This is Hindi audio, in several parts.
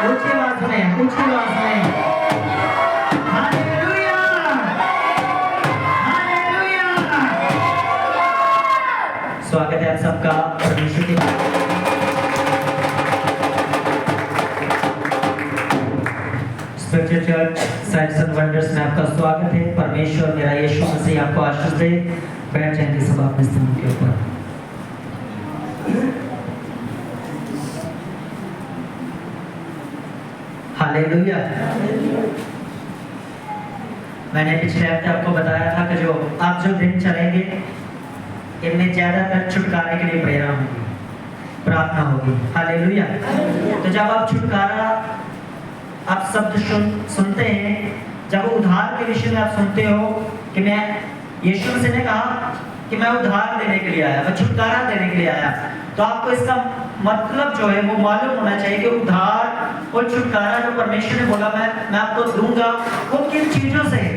ऊंची आवाज में, ऊंची आवाज में। Hallelujah, hallelujah. स्वागत है आप सबका परमेश्वर की spiritual church science and wonders में आपका स्वागत है। परमेश्वर मेरा यीशु मसीह आपको आशीष दे। बैठ जाएंगे सब अपने स्थान के ऊपर। हालेलुया। मैंने पिछले हफ्ते आपको बताया था कि जो आप जो दिन चलेंगे इनमें ज्यादातर छुटकारे के लिए प्रेरणा होगी, प्रार्थना होगी। हालेलुया। तो जब आप छुटकारा आप शब्द सुनते हैं, जब उद्धार के विषय में आप सुनते हो कि मैं यीशु मसीह ने कहा कि मैं उद्धार देने के लिए आया, मैं छुटकारा देने के लिए आया, तो आपको इसका मतलब जो है वो मालूम होना चाहिए कि उद्धार और छुटकारा जो परमेश्वर ने बोला मैं आपको दूंगा, वो किन चीजों से है।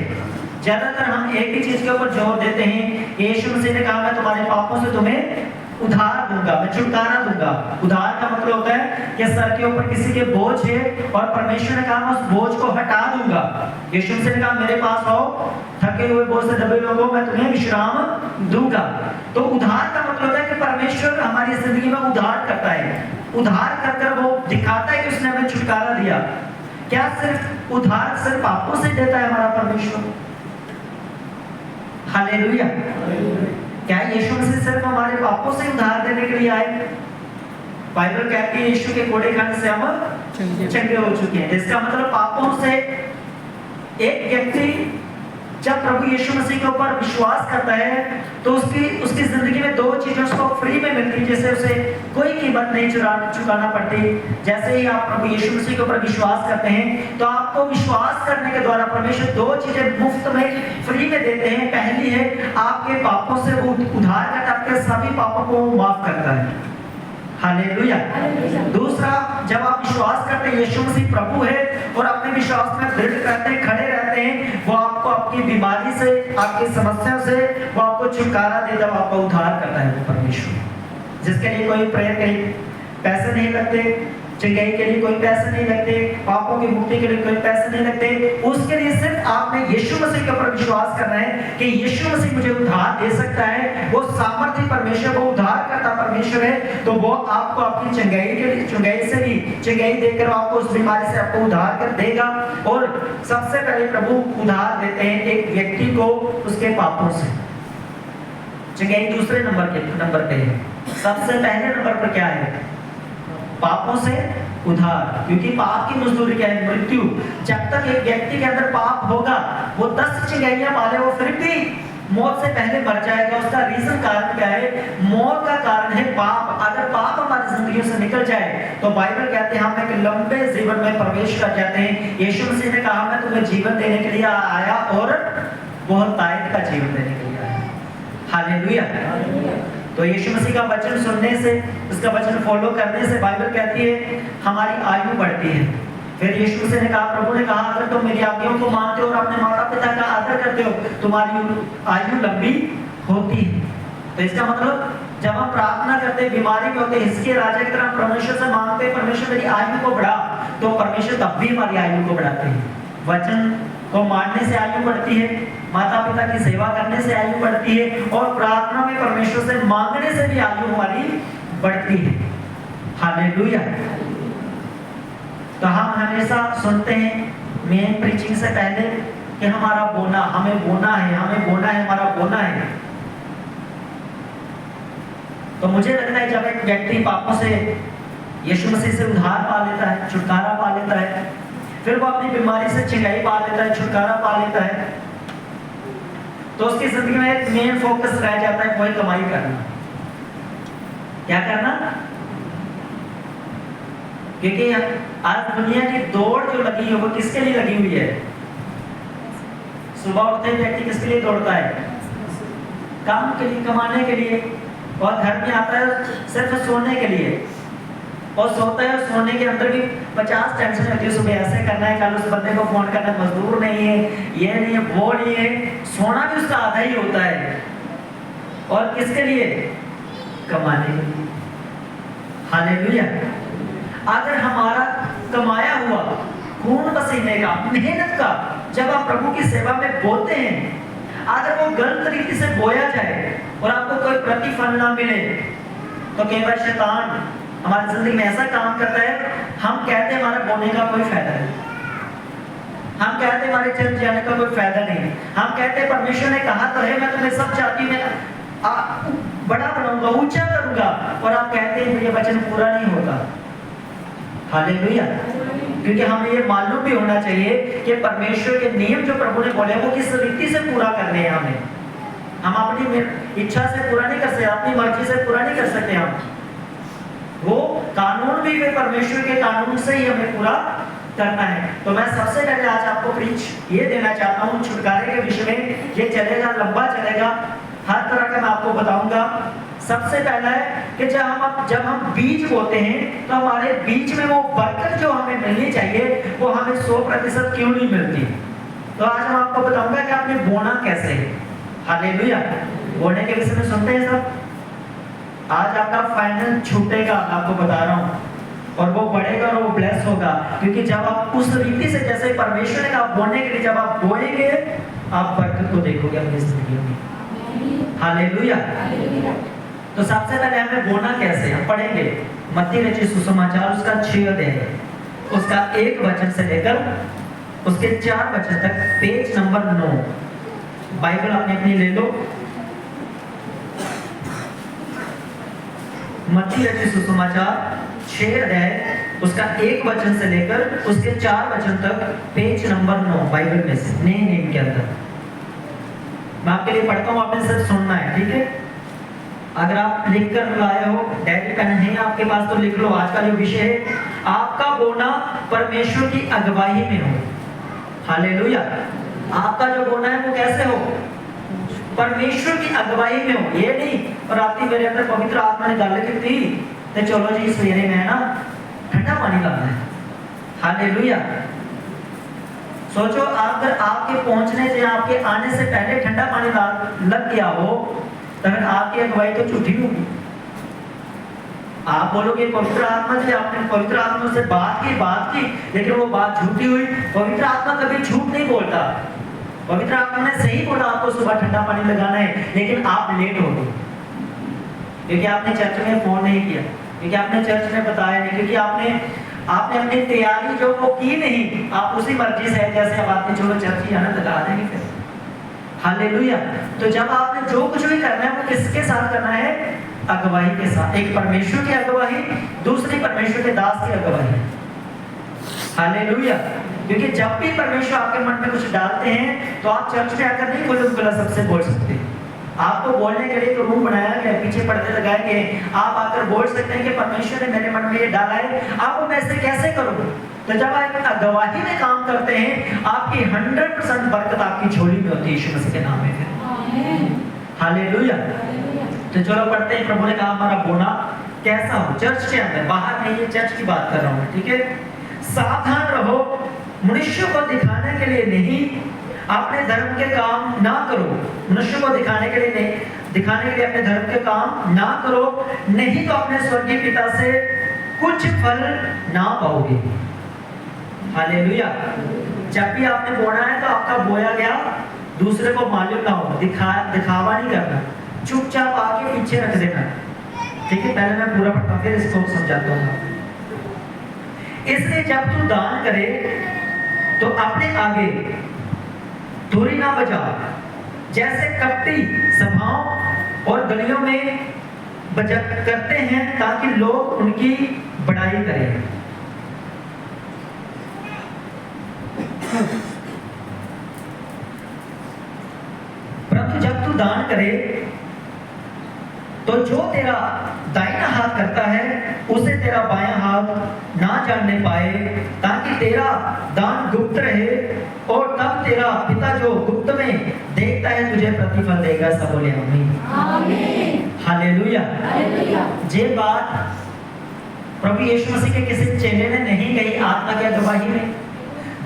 ज्यादातर हम एक ही चीज के ऊपर जोर देते हैं। यीशु मसीह ने कहा मैं तुम्हारे पापों से तुम्हें उद्धार दूंगा, मैं छुटकारा दूंगा। उद्धार का मतलब होता है कि सर के ऊपर किसी के बोझ है और परमेश्वर ने कहा मैं उस बोझ को हटा दूंगा। यीशु मसीह ने कहा मेरे पास आओ थके हुए बोझ से दबे लोगों, मैं तुम्हें विश्राम दूंगा। तो उद्धार का मतलब होता है कि परमेश्वर हमारी जिंदगी में उद्धार करता है। उद्धार कर कर वो दिखाता है कि उसने हमें छुटकारा दिया। क्या सिर्फ उद्धार सिर्फ पापों से देता है हमारा परमेश्वर? हालेलुया। क्या यीशु मसीह सिर्फ हमारे पापों से उद्धार देने के लिए आए? बाइबल कहती है यीशु के कोड़े खाने से हम चंगे हो चुके हैं। इसका मतलब पापों से एक व्यक्ति जब प्रभु यीशु मसीह के ऊपर विश्वास करता है तो उसकी जिंदगी में दो चीजें उसको फ्री में मिलती है, जैसे उसे कोई कीमत नहीं चुकाना पड़ती। जैसे ही आप प्रभु यीशु मसीह के ऊपर विश्वास करते हैं तो आपको विश्वास करने के द्वारा परमेश्वर दो चीजें मुफ्त में फ्री में देते हैं। पहली है आपके पापों से वो उद्धार करता है, आपके सभी पापों को माफ करता है। हालेलुया। दूसरा, जब आप विश्वास करते हैं यीशु मसीह प्रभु है और अपने विश्वास में दृढ़ रहते हैं, खड़े रहते हैं, वो आपको आपकी बीमारी से, आपकी समस्याओं से वो आपको छुटकारा देता है, आपको उद्धार करता है वो परमेश्वर। जिसके लिए कोई प्रेयर के लिए पैसे नहीं लगते, चंगाई के लिए कोई पैसे नहीं लगते, पापों की मुक्ति के लिए कोई पैसे नहीं लगते, उसके लिए सिर्फ आपने यीशु मसीह के ऊपर विश्वास करना है कि यीशु मसीह मुझे उद्धार दे सकता है। वो सामर्थ्य परमेश्वर, वो उद्धार करता परमेश्वर है, तो वो आपको आपकी चंगाई से भी चंगाई देकर आपको उस बीमारी से आपको उद्धार कर देगा। और सबसे पहले प्रभु उद्धार देते हैं एक व्यक्ति को उसके पापों से। चंगाई दूसरे नंबर पे है। सबसे पहले नंबर पर क्या है? पापों से उद्धार। क्योंकि पाप की मजदूरी क्या है? मृत्यु। जब तक एक व्यक्ति के अंदर पाप होगा, वो 10 चिंगारियां पाले, वो फिर भी मौत से पहले मर जाएगा। उसका रीजन कारण क्या है? मौत का कारण है पाप। अगर पाप हमारी जिंदगी से निकल जाए तो बाइबल कहते हैं हम एक लंबे जीवन में प्रवेश कर जाते हैं। यीशु मसीह ने कहा मैं तुम्हें जीवन देने के लिए आया और बहुत तायत का जीवन देने के लिए आया। हालेलुया। तो यीशु मसीह का वचन सुनने से, उसका वचन फॉलो करने से बाइबल कहती है हमारी आयु बढ़ती है। फिर यीशु मसीह ने कहा, प्रभु ने कहा अगर तुम मेरी आज्ञाओं को मानते हो और अपने माता पिता का आदर करते हो तुम्हारी आयु लंबी होती है। तो इसका मतलब जब हम प्रार्थना करते हैं, बीमारी में होते, हिजकिय्याह राजा की तरह परमेश्वर से मांगते हैं परमेश्वर मेरी आयु को बढ़ा, तो परमेश्वर तब भी हमारी आयु को बढ़ाते हैं। वचन को मानने से आयु बढ़ती है, माता पिता की सेवा करने से आयु बढ़ती है, और प्रार्थना में परमेश्वर से मांगने से भी आयु हमारी बढ़ती है। हालेलुया। तो हम हमेशा सुनते हैं मेन प्रीचिंग से पहले कि हमारा बोना, हमें बोना है, हमें बोना है, हमारा बोना है। तो मुझे लगता है जब एक व्यक्ति पापों से यीशु मसीह से उद्धार पा लेता है, छुटकारा पा लेता है, फिर वो अपनी बीमारी से चंगाई पा लेता है, छुटकारा पा लेता है, तो उसकी जिंदगी में एक मेन फोकस रह जाता है, वही कमाई करना। क्या करना? क्योंकि आज दुनिया की दौड़ जो लगी है वो किसके लिए लगी हुई है? सुबह उठते ही व्यक्ति किसके लिए दौड़ता है? काम के लिए, कमाने के लिए, और घर में आता है सिर्फ सोने के लिए, और सोता है। सोने के अंदर भी 50 टेंशन होती है, सुबह ऐसे करना है, कल उस बंदे को फोन करना, मजदूर नहीं है, ये नहीं है, वो नहीं है। सोना भी उसका आधा ही होता है, और किसके लिए? कमाने के लिए। हालेलुया। अगर हमारा कमाया हुआ खून पसीने का, मेहनत का जब आप प्रभु की सेवा में बोते हैं, अगर वो गलत तरीके से बोया जाए और आपको कोई प्रतिफल ना मिले, तो कई बार शैतान हमारी जिंदगी में ऐसा काम करता है, हम कहते हैं हमारा बोने का कोई फायदा नहीं, हम कहते हैं हमारे चर्च जाने का कोई फायदा नहीं, हम कहते हैं परमेश्वर ने कहा तो है मैं तुम्हें सब जाति में बड़ा बनाऊंगा, ऊंचा करूंगा, और आप कहते हैं ये वचन पूरा नहीं होगा। हालेलुया। क्योंकि हमें ये मालूम भी होना चाहिए कि परमेश्वर के नियम जो प्रभु ने बोले वो किस रीति से पूरा करने हैं हमें। हम अपनी इच्छा से पूरा नहीं कर सकते, अपनी मर्जी से पूरा नहीं कर सकते हम। वो कानून भी परमेश्वर के कानून से ही हमें पूरा करना है। तो मैं सबसे पहले आज आपको प्रीच ये देना चाहता हूँ छुटकारे के विषय में। ये चलेगा, लंबा चलेगा, हर तरह का मैं आपको बताऊंगा। सबसे पहला है कि जब हम बीज बोते हैं तो हमारे बीज में वो बरकत जो हमें मिलनी चाहिए वो हमें 100% क्यों नहीं मिलती। तो आज हम आपको बताऊंगा कि आपने बोना कैसे है। हालेलुया। बोने के विषय में सुनते हैं सब। आज आपका फाइनल छूटेगा, आपको बता रहा हूँ, और वो बढ़ेगा और वो ब्लेस होगा। क्योंकि जब आप उस रीति से, जैसे परमेश्वर ने कहा बोने के लिए, जब आप बोएंगे आप बरकत को देखोगे अपनी जिंदगी में। हालेलुया। तो सबसे पहले हमें बोना कैसे, हम पढ़ेंगे मत्ती रचित सुसमाचार उसका 6 अध्याय, उसका 1 वचन से लेकर उसके 4 वचन तक, पेज नंबर 9। बाइबल आपने अपनी ले लो। मत्ती रचित सुसमाचार 6 अध्याय उसका 1 वचन से लेकर उसके 4 वचन तक, पेज नंबर 9 बाइबल में से, नए नेम के अंदर। मैं आपके लिए पढ़ता हूँ, आपने सिर्फ सुनना है, ठीक है। अगर आप लिख कर लाए हो, डायरी पेन है आपके पास तो लिख लो। आज का जो विषय है, आपका बोना परमेश्वर की अगुवाई में हो। हालेलुया। आपका जो बोना है वो कैसे हो, परमेश्वर की अगुवाई में हो। ये नहीं और रात मेरे अंदर पवित्र आत्मा ने डाल की थी तो चलो जी सवेरे में ना ठंडा पानी लाना है। हालेलुया। सोचो अगर आपके पहुंचने से, आपके आने से पहले ठंडा पानी लग गया हो तो फिर आपकी अगुवाई तो झूठी होगी। आप बोलोगे पवित्र आत्मा जी, आपने पवित्र आत्मा से बात की, लेकिन वो बात झूठी हुई। पवित्र आत्मा कभी झूठ नहीं बोलता। पवित्र आत्मा ने सही बोला आपको सुबह ठंडा पानी लगाना है, लेकिन आप लेट हो गए क्योंकि आपने चर्च में फोन नहीं किया, क्योंकि आपने चर्च में बताया नहीं, क्योंकि आपने अपनी तैयारी जो वो की नहीं। आप उसी मर्जी से, जैसे अब आपने चलो चर्च ही आना लगा देंगे फिर। हालेलुया। तो जब आपने जो कुछ भी करना है वो किसके साथ करना है, अगुवाई के साथ। एक परमेश्वर की अगुवाई, दूसरी परमेश्वर के दास की अगुवाई। हालेलुया। क्योंकि जब भी परमेश्वर आपके मन में कुछ डालते हैं तो आप चर्च में आकर नहीं खुला सबसे बोल सकते। आपको बोलने के लिए तो रूम बनाया गया, पीछे पर्दे लगाए गए, आप आकर बोल सकते हैं कि परमेश्वर ने मेरे मन में ये डाला है, आप वो ऐसे कैसे करोगे। तो जब आप गवाही में काम करते हैं, आपकी 100% बरकत आपकी झोली में होती है यीशु मसीह के नाम में। फिर हालेलुया। तो चलो पढ़ते हैं। प्रभु ने कहा हमारा बोना कैसा हो, चर्च के अंदर, बाहर नहीं, ये चर्च की बात कर रहा हूँ, ठीक है। सावधान रहो, मनुष्य को दिखाने के लिए नहीं, अपने धर्म के काम ना करो। मनुष्य को दिखाने के लिए अपने धर्म के काम ना करो, नहीं तो अपने स्वर्गीय पिता से कुछ फल ना पाओगे। हालेलुया। जब भी आपने बोना है तो आपका बोया गया दूसरे को मालूम ना हो, दिखावा नहीं करना, चुपचाप आके पीछे रख देना, ठीक है। पहले मैं पूरा पढ़ता फिर इसको समझाता हूँ। इसलिए जब तू दान करे तो अपने आगे धूरी ना बजा, जैसे कपटी सभाओं और गलियों में करते हैं ताकि लोग उनकी बड़ाई करें। परंतु जब तू दान करे तो जो तेरा दाहिना हाथ करता है उसे तेरा बायां हाथ ना जानने पाए, ताकि तेरा दान गुप्त रहे, और तब तेरा पिता जो गुप्त में देखता है तुझे प्रतिफल देगा। सब बोले आमीन। हालेलुया। ये बात प्रभु यीशु मसीह के किसी चेले ने नहीं कही आत्मा की अगुवाई में।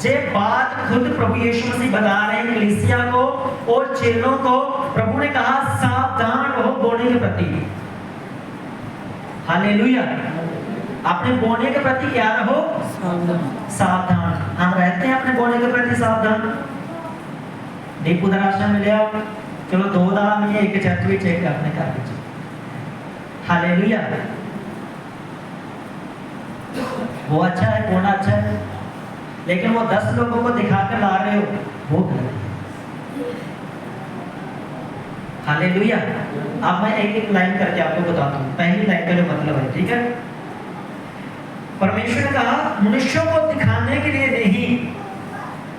ये बात खुद प्रभु यीशु मसीह बता रहे हैं कलीसिया को और चेलों को। प्रभु ने कहा सावधान रहो बोने के प्रति। हालेलुया। अपने बोने के प्रति क्या रहो, सावधान। हम रहते हैं अपने बोने के प्रति सावधान। दीप उधर आश्रम मिले आप, चलो 2 दाड़ा में एक चर्च भी चेक अपने घर में। हालेलुया। वो अच्छा है, बोना अच्छा है, लेकिन वो 10 लोगों को दिखाकर ला रहे हो, वो गलत है। हालेलुया। अब मैं एक एक लाइन करके आपको बताता हूँ। पहली लाइन का जो मतलब है, ठीक है, परमेश्वर ने कहा मनुष्यों को दिखाने के लिए नहीं,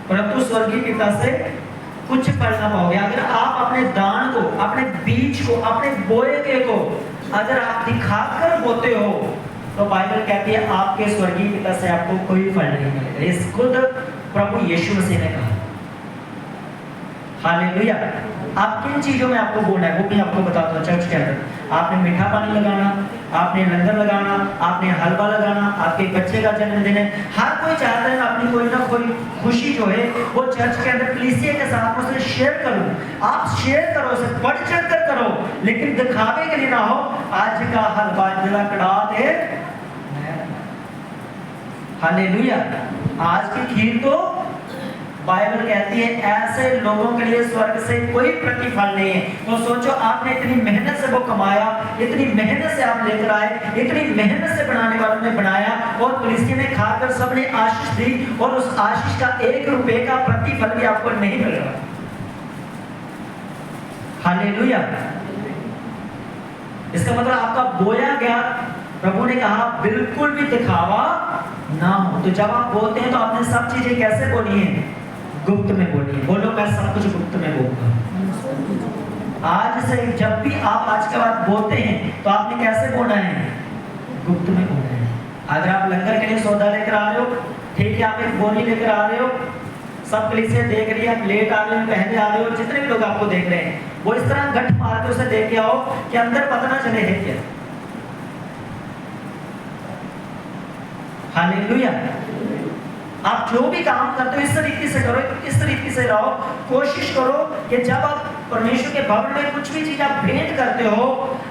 परंतु स्वर्गीय पिता से कुछ फल ना पाओगे। अगर आप अपने दान को, अपने बीज को, अपने बोए के को अगर आप दिखाकर बोते हो, तो बाइबल कहती है आपके स्वर्गीय पिता से आपको कोई फल नहीं मिलेगा। इस खुद प्रभु यीशु मसीह ने कहा। हालेलुया। आप किन चीजों में आपको बोलना है वो भी आपको बताता हूँ। चर्च के अंदर आपने मीठा पानी लगाना, आपने लंगर लगाना, आपने हलवा लगाना, आपके बच्चे का जन्मदिन है, हर कोई चाहता है अपनी कोई ना कोई खुशी जो है वो चर्च के अंदर कलीसिया के साथ उसे शेयर करो। आप शेयर करो, उसे बढ़ चढ़ कर करो, लेकिन दिखावे के लिए ना हो। आज का हलवा जरा कड़ा दे, हालेलुया। आज की खीर तो बाइबल कहती है ऐसे लोगों के लिए स्वर्ग से कोई प्रतिफल नहीं है। तो सोचो, आपने इतनी मेहनत से वो कमाया, इतनी मेहनत से आप लेकर आए, इतनी मेहनत से बनाने वालों ने बनाया, और कलीसिया ने खाकर सबने आशीष दी, और उस आशीष का 1 रुपए का प्रतिफल भी आपको नहीं मिल रहा। हालेलुया। इसका मतलब आपका बोया गया, प्रभु ने कहा बिल्कुल भी दिखावा ना हो। तो जब आप बोलते हैं तो आपने सब चीजें कैसे बोली है? गुप्त में बोली है। बोलो मैं सब कुछ गुप्त में बोलूंगा। आज से जब भी आप आज के बाद बोलते हैं तो आपने कैसे बोलना है? गुप्त में बोलना है। अगर आप लंगर के लिए सौदा लेकर आ रहे हो, ठीक है, आप एक बोरी लेकर आ रहे हो, सब कलीसिया देख रही है, आप लेट आ रहे हो, पहले आ रहे हो, जितने भी लोग आपको देख रहे हैं, वो इस तरह गठ मार के उसे देख के आओ कि अंदर पता ना चले है क्या। हालेलुया। आप जो भी काम करते हो इस तरीके से करो, इस तरीके से रहो। कोशिश करो कि जब आप परमेश्वर के भवन में कुछ भी चीज आप भेंट करते हो,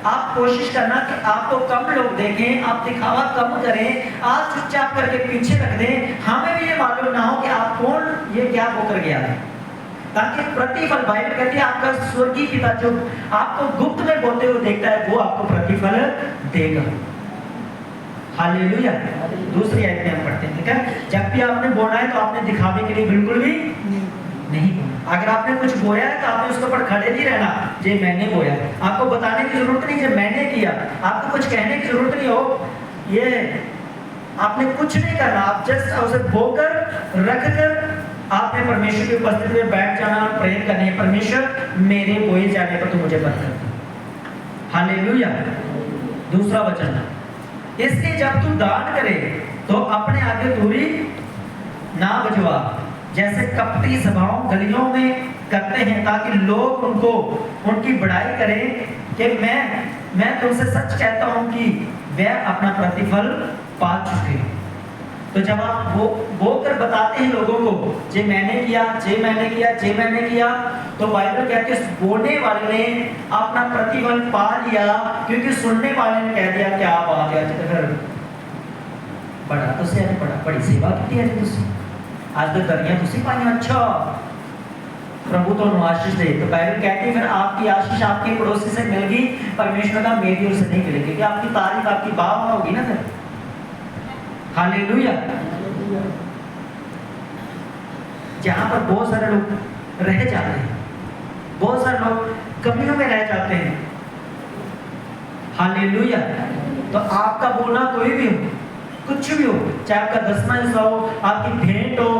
आप कोशिश करना कि आपको कम लोग देखें, आप दिखावा कम करें, आप चुपचाप करके पीछे रख दें। हमें भी ये मालूम ना हो कि आप कौन, ये क्या होकर गया है, ताकि प्रतिफल, बाइबल कहती है आपका स्वर्गीय पिता जो आपको गुप्त में बोलते हुए देखता है वो आपको प्रतिफल देगा। हालेलुया। दूसरी आयत में हम पढ़ते हैं, ठीक है, जब भी आपने बोना है तो आपने दिखावे के लिए बिल्कुल भी नहीं बोना। अगर आपने कुछ बोया है तो आपने उसके ऊपर खड़े नहीं रहना जे मैंने बोया। आपको बताने की जरूरत नहीं जे मैंने किया, आपको कुछ कहने की जरूरत नहीं हो, ये आपने कुछ नहीं करना। आप जस्ट उसे बोकर रखकर आपने परमेश्वर की उपस्थिति में बैठ जाना और प्रेयर करनी है, परमेश्वर मेरे बोए जाने पर तू मुझे बरकत। हालेलुया। दूसरा वचन, इसलिए जब तू दान करे तो अपने आगे दूरी ना बजवा, जैसे कपटी सभाओं गलियों में करते हैं, ताकि लोग उनको उनकी बड़ाई करें कि मैं तुमसे सच कहता हूं कि वह अपना प्रतिफल पा चुके। तो जब आप वो कर बताते हैं लोगों को जे मैंने किया, जे मैंने किया, जे मैंने किया, तो बाइबल कहती है बोलने वाले ने अपना प्रतिफल पा लिया, क्योंकि सुनने वाले ने कह दिया क्या बात है, बड़ा तो से बड़ी सेवा की है तुसी, आज तो दरिया तुसी पाई, अच्छा प्रभु तो आशीष दे। तो बाइबल कहती है फिर आपकी आशीष आपके पड़ोसी से मिल गई, परमेश्वर का मेरी ओर से नहीं मिलेगी, क्योंकि आपकी तारीफ, आपकी भावना होगी ना फिर। हालेलुया। जहां पर बहुत सारे लोग रह जाते हैं, बहुत सारे लोग कमियों में रह जाते हैं, हालेलुया, तो आपका बोलना कोई भी हो, कुछ भी हो, चाहे आपका 10वां हिस्सा हो, आपकी भेंट हो,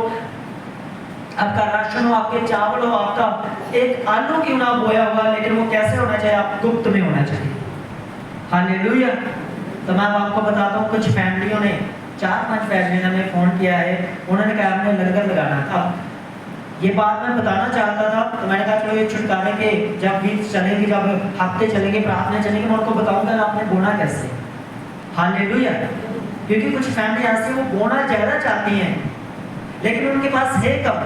आपका राशन हो, आपके चावल हो, आपका एक आलू क्यों ना बोया हुआ, लेकिन वो कैसे होना चाहिए? आप गुप्त में होना चाहिए। हालेलुया। तो मैं आपको बताता हूँ, कुछ फैमिलियों ने, 4-5 फैमिली ने हमें फोन किया है, उन्होंने कहा हमने लंगर लगाना था। ये बात मैं बताना चाहता था, तो मैंने कहा चलो ये छुटकारे के जब वीक चलेंगे, जब हफ्ते चलेंगे, प्रार्थना चलेंगे, मैं उनको बताऊंगा आपने बोना कैसे। हालेलुया। क्योंकि कुछ फैमिली ऐसी वो बोना ज्यादा चाहती हैं, लेकिन उनके पास है कम।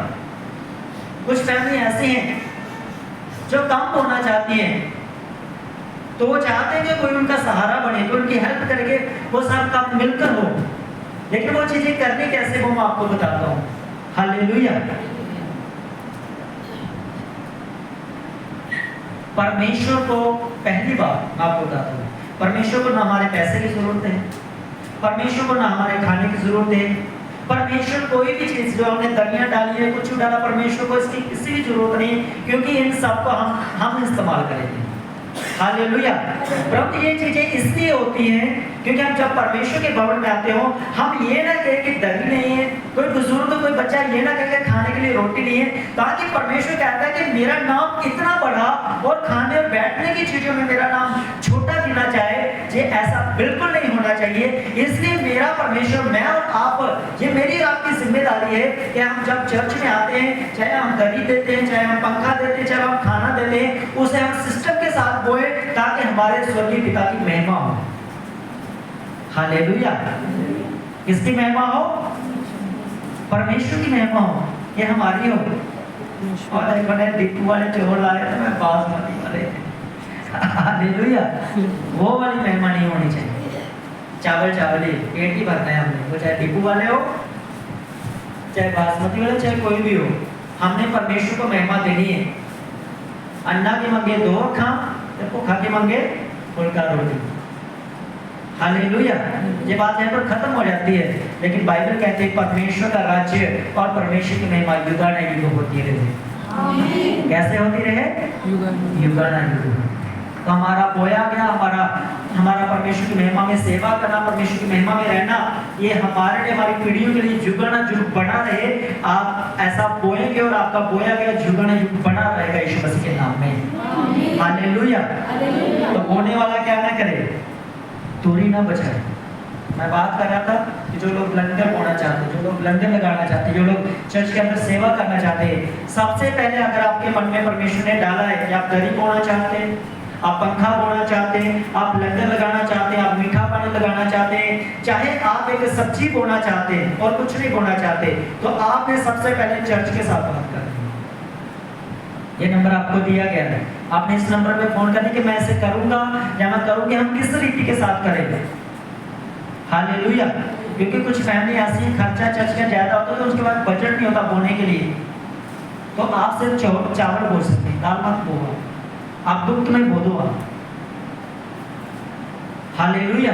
कुछ फैमिली ऐसी हैं जो कम बोना चाहती हैं, तो वो चाहते हैं कि कोई उनका सहारा बने, तो उनकी हेल्प करके वो सब काम मिलकर हो। लेकिन वो चीजें करनी कैसे वो मैं आपको बताता हूँ। हालेलुया। परमेश्वर को पहली बात आपको बताता हूँ, परमेश्वर को ना हमारे पैसे की जरूरत है, परमेश्वर को ना हमारे खाने की जरूरत है, परमेश्वर कोई भी चीज जो हमने दलियां डाली है, कुछ डाला, परमेश्वर को इसकी किसी भी जरूरत नहीं, क्योंकि इन सब को हम इस्तेमाल करेंगे। हालेलुया। परंतु ये चीजें इसलिए होती हैं क्योंकि हम जब परमेश्वर के भवन में आते हो, हम ये ना कहें कि दही नहीं है, कोई बुजुर्ग कोई बच्चा ये ना कहे कि खाने के लिए रोटी नहीं है, ताकि परमेश्वर कहता है कि मेरा नाम इतना बड़ा और खाने और बैठने की चीजों में मेरा नाम छोटा गिना जाए, ये ऐसा बिल्कुल नहीं होना चाहिए। इसलिए मेरा परमेश्वर, मैं और आप, ये मेरी और आपकी जिम्मेदारी है कि हम जब चर्च में आते हैं, चाहे हम दही देते हैं, चाहे हम पंखा देते हैं, चाहे हम खाना देते हैं, उसे हम सिस्टम के साथ बोए ताकि हमारे स्वर्गीय पिता की महिमा हो। हालेलुया। किसकी महिमा हो? परमेश्वर की महिमा हो, ये हमारी हो। और देखो ने डिप्पू वाले चोर लाए तो मैं बासमती वाले। हालेलुया। वो वाली महिमा नहीं होनी चाहिए। चावल चावल ही पेट ही भरना है हमने, वो चाहे डिप्पू वाले हो, चाहे बासमती वाले, चाहे कोई भी हो, हमने परमेश्वर को महिमा देनी है। अन्ना के मंगे दो खा, भूखा के मंगे फुल्का रोटी। हालेलुया। ये बात यहाँ पर खत्म हो जाती है, लेकिन बाइबल कहते हैं परमेश्वर का राज्य और परमेश्वर की महिमा युगानुयुग होती रहे। कैसे होती रहे? युगानुयुग। तो हमारा बोया गया, हमारा परमेश्वर की महिमा में सेवा करना, परमेश्वर की महिमा में रहना, ये हमारे लिए, हमारी पीढ़ियों के लिए युगानुयुग बना रहे। आप ऐसा बोएंगे और आपका बोया गया युगानुयुग बना रहेगा यीशु मसीह के नाम में। हालेलुया। तो बोने वाला क्या ना करे, दूरी ना बचाए। मैं बात कर रहा था कि जो लोग लंगर बोना चाहते, जो लोग लंगर लगाना चाहते, जो लोग चर्च के अंदर सेवा करना चाहते हैं, सबसे पहले अगर आपके मन में परमेश्वर ने डाला है कि आप दरी बोना चाहते हैं, आप पंखा बोना चाहते हैं, आप लंगर लगाना चाहते हैं, आप मीठा पानी लगाना चाहते हैं, चाहे आप एक सब्जी बोना चाहते हैं और कुछ नहीं बोना चाहते, तो आपने सबसे पहले चर्च के साथ बात करनी। ये नंबर आपको दिया गया है, आपने इस नंबर पे फोन करने कि मैं ऐसे करूंगा या मैं करूंगी, हम किस रीति के साथ करेंगे। हालेलुया। क्योंकि कुछ फैमिली ऐसी खर्चा चर्च का ज्यादा होता है तो उसके बाद बजट नहीं होता बोने के लिए, तो आप सिर्फ चावल बो सकते हैं, दाल मत बोलो, आप दुख में बो दो। हालेलुया।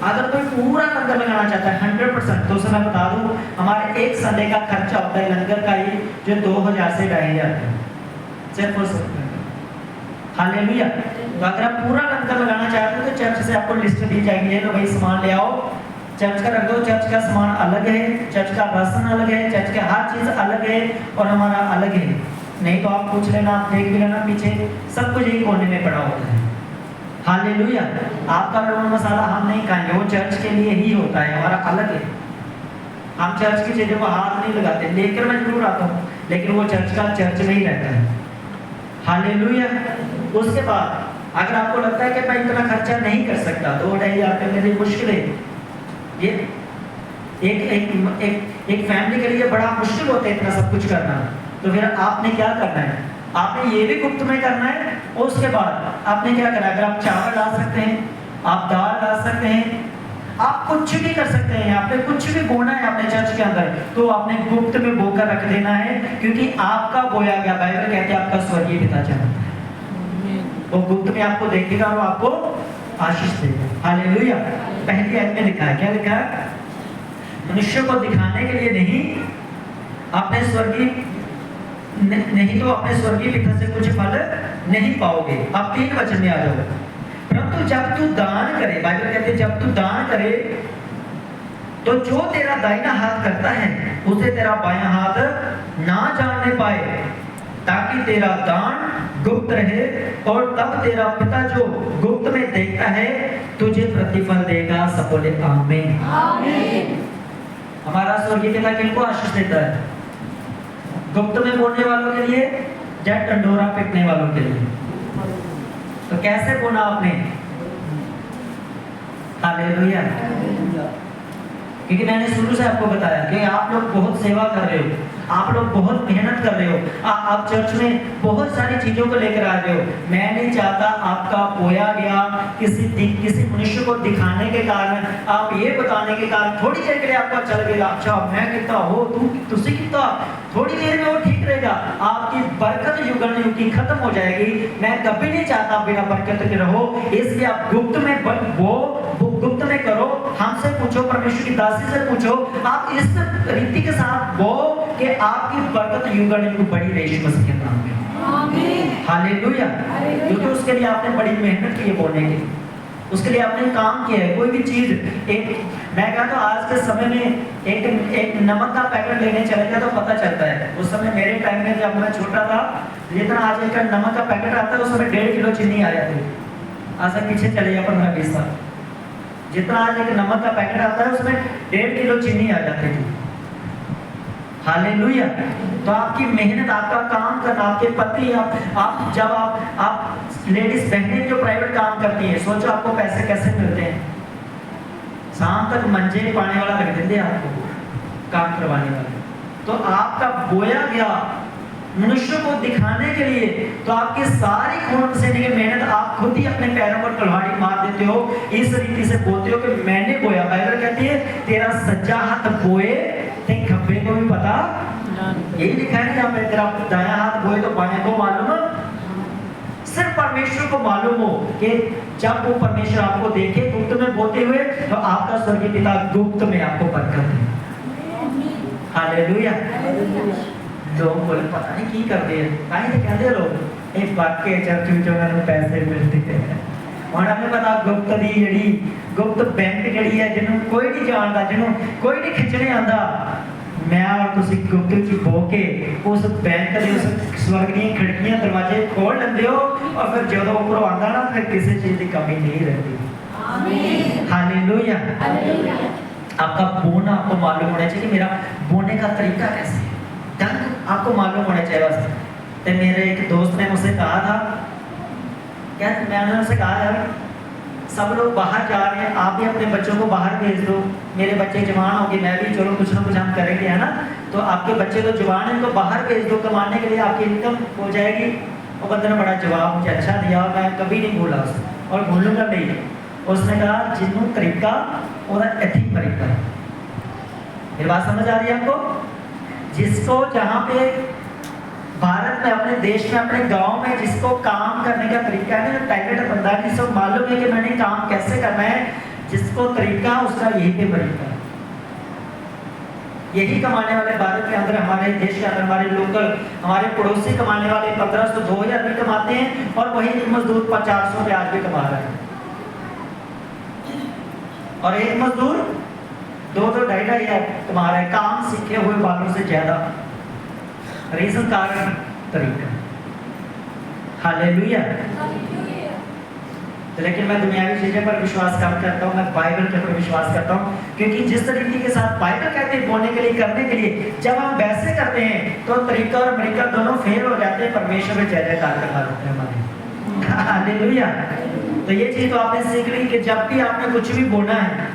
अगर कोई पूरा लंगर लगाना चाहता है 100%, तो उसे मैं बता दूं हमारे एक संडे का खर्चा होता है लंगर का ही जो 2000 से 2500 है, सिर्फ और सिर्फ। हालेलुया। तो अगर आप पूरा लंगर लगाना चाहते हो तो चर्च से आपको लिस्ट दी जाएगी, तो भाई सामान ले आओ, चर्च का रख दो, चर्च का सामान अलग है, चर्च का राशन अलग है, चर्च का हर चीज अलग है और हमारा अलग है। नहीं तो आप पूछ लेना, आप देख भी लेना, पीछे सब कुछ एक कोने में पड़ा होता है। हालेलुया। आपका लूण मसाला हम नहीं खाएंगे, वो चर्च के लिए ही होता है, हमारा अलग है। हम चर्च की चीजों को हाथ नहीं लगाते, लेकर मैं जरूर आता हूँ, लेकिन वो चर्च का चर्च में ही रहता है। हालेलुया। उसके बाद अगर आपको लगता है कि मैं इतना खर्चा नहीं कर सकता, तो 2500 मेरे लिए मुश्किल है, ये एक फैमिली के लिए बड़ा मुश्किल होता है इतना सब कुछ करना। तो फिर आपने क्या करना है? आपने ये भी गुप्त में करना है, और उसके बाद आपने क्या करना है? अगर आप चावल ला सकते हैं, आप दाल ला सकते हैं, आप कुछ भी कर सकते हैं, आपने कुछ भी बोना है अपने चर्च के अंदर, तो आपने गुप्त में बोकर रख देना है, क्योंकि आपका बोया गया, बाइबल कहते हैं आपका स्वर्गीय पिता जानता है, वो गुप्त में आपको देखेगा और आपको आशीष देगा। हालेलुया। पहली आयत में लिखा है, क्या लिखा है? मनुष्य को दिखाने के लिए नहीं, अपने स्वर्गीय नहीं तो अपने स्वर्गीय पिता से कुछ फल नहीं पाओगे। अब 3 वचन में आ जाओ। परंतु जब तू दान करे, बाइबल कहते हैं जब तू दान करे, तो जो तेरा दाहिना हाथ करता है उसे तेरा बायां हाथ ना जानने पाए, ताकि तेरा दान गुप्त रहे, और तब तेरा पिता जो गुप्त में देखता है तुझे प्रतिफल देगा। सब बोले आमीन। आमीन। हमारा स्वर्गीय पिता किनको आशीष देता है? गुप्त में बोलने वालों के लिए या टंडोरा पीटने वालों के लिए? तो कैसे बोला आपने? हालेलुया। क्योंकि मैंने शुरू से आपको बताया कि आप लोग बहुत सेवा कर रहे हो, आप लोग बहुत मेहनत कर रहे हो, आप चर्च में बहुत सारी चीजों को लेकर आ रहे हो। मैं नहीं चाहता आपका बोया गया किसी मनुष्य को दिखाने के कारण, आप ये बताने के कारण थोड़ी देर के लिए आपको अच्छा लगेगा, अच्छा मैं कितना हो तुसी कितना, थोड़ी देर में वो ठीक रहेगा, आपकी बरकत युगन युग की खत्म हो जाएगी। मैं कभी नहीं चाहता बिना बरकत के रहो, इसलिए आप गुप्त में गुप्त में करो, हमसे पूछो, परमेश्वर की दासी से पूछो, आप इस रीति के साथ वो कि आपकी बरकत युगन युग बढ़ी रहे यीशु मसीह के नाम में। आमीन, हालेलुया। क्योंकि उसके लिए आपने बड़ी मेहनत की है बोलने की, उसके लिए आपने काम किया है। कोई भी चीज मैं कहता हूँ आज के समय में एक नमक का पैकेट लेने चले जाए तो पता चलता है। उस समय मेरे टाइम में जब मैं छोटा था, जितना आज एक नमक का पैकेट आता है उस समय 1.5 किलो चीनी आ जाती है। आज पीछे चले जाए 15-20 साल, जितना आज एक नमक का पैकेट आता है उसमें 1.5 किलो चीनी आ जाती थी। हालेलुया। तो आपकी मेहनत, आपका काम करना, आपके पति, आप जब आप लेडीज बहनें जो प्राइवेट काम करती हैं, सोचो आपको पैसे कैसे मिलते हैं। शाम तक मंजे पाने वाला रख देते हैं आपको, काम करवाने वाले। तो आपका बोया गया मनुष्य को दिखाने के लिए, तो आपकी सारी खून पसीने की मेहनत आप खुद ही अपने पैरों पर कुल्हाड़ी मार देते हो, इस रीति से बोलते हो कि मैंने बोया। बाइबल कहती है तेरा सज्जा हाथ बोए ते खब्बे को भी पता, यही लिखा है यहाँ पे, तेरा दायां हाथ बोए तो बाएं को मालूम। सिर्फ परमेश्वर को मालूम हो कि जब वो परमेश्वर आपको देखे गुप्त में बोलते हुए, तो आपका स्वर्गीय पिता गुप्त में आपको बरकत दे। हालेलुया। लोग बोले पता नहीं की करते हैं, कहीं तो कहते लोग एक बात के चर्च में पैसे मिलते हैं, और हमें पता गुप्त दी जड़ी गुप्त बैंक जड़ी है जिन्हों कोई नहीं जानता, जिन्हों कोई नहीं खिंचने आंदा। मैं और तुसी गुप्त ची बो के उस बैंक दे उस स्वर्ग दी खिड़कियां दरवाजे खोल लेंदे हो, और फिर जब ऊपर आंदा ना फिर किसी चीज की कमी नहीं रहती। आमीन, हालेलुया। आपका बोना आपको मालूम होना चाहिए कि मेरा बोने का तरीका कैसे है, ढंग आपको मालूम होना चाहिए। बस तो मेरे एक दोस्त ने मुझसे कहा था, क्या मैंने उनसे कहा यार सब लोग बाहर जा रहे हैं, आप भी अपने बच्चों को बाहर भेज दो, मेरे बच्चे जवान होंगे, मैं भी चलो कुछ ना कुछ हम करेंगे, है ना। तो आपके बच्चे तो जवान हैं, तो बाहर भेज दो कमाने के लिए, आपकी इनकम हो जाएगी। और बंदे ने बड़ा जवाब मुझे अच्छा दिया, मैं कभी नहीं भूला उसको और भूलूंगा नहीं। उसने कहा जिन्हों तरीका और एथिक तरीका है। मेरी बात समझ आ रही है आपको? जिसको जहाँ पे भारत में, अपने देश में, अपने गांव में जिसको काम करने का तरीका है ना, टैलेंट बंदा है, जिसको मालूम है कि मैंने काम कैसे करना है, जिसको तरीका उसका यही पे तरीका है। यही कमाने वाले भारत के अंदर, हमारे देश के अंदर, हमारे लोकल, हमारे पड़ोसी कमाने वाले 1500-2000 भी कमाते हैं, और वही मजदूर 400 पे आज भी कमा रहे हैं। और एक मजदूर 2-2-2.5 कमा रहे हैं, काम सीखे हुए वालों से ज्यादा। रीजन कारण तरीका। हालेलुया। लेकिन मैं दुनियावी चीजें पर विश्वास कम करता हूँ, मैं बाइबल के ऊपर विश्वास करता हूँ, क्योंकि जिस तरीके के साथ बाइबल कहते हैं बोलने के लिए, करने के लिए, जब हम वैसे करते हैं तो तरीका और अमेरिका दोनों फेल हो जाते हैं, परमेश्वर में जय जयकार करवा देते हैं हमारे। हालेलुया। तो ये चीज तो आपने सीख ली कि जब भी आपने कुछ भी बोलना है,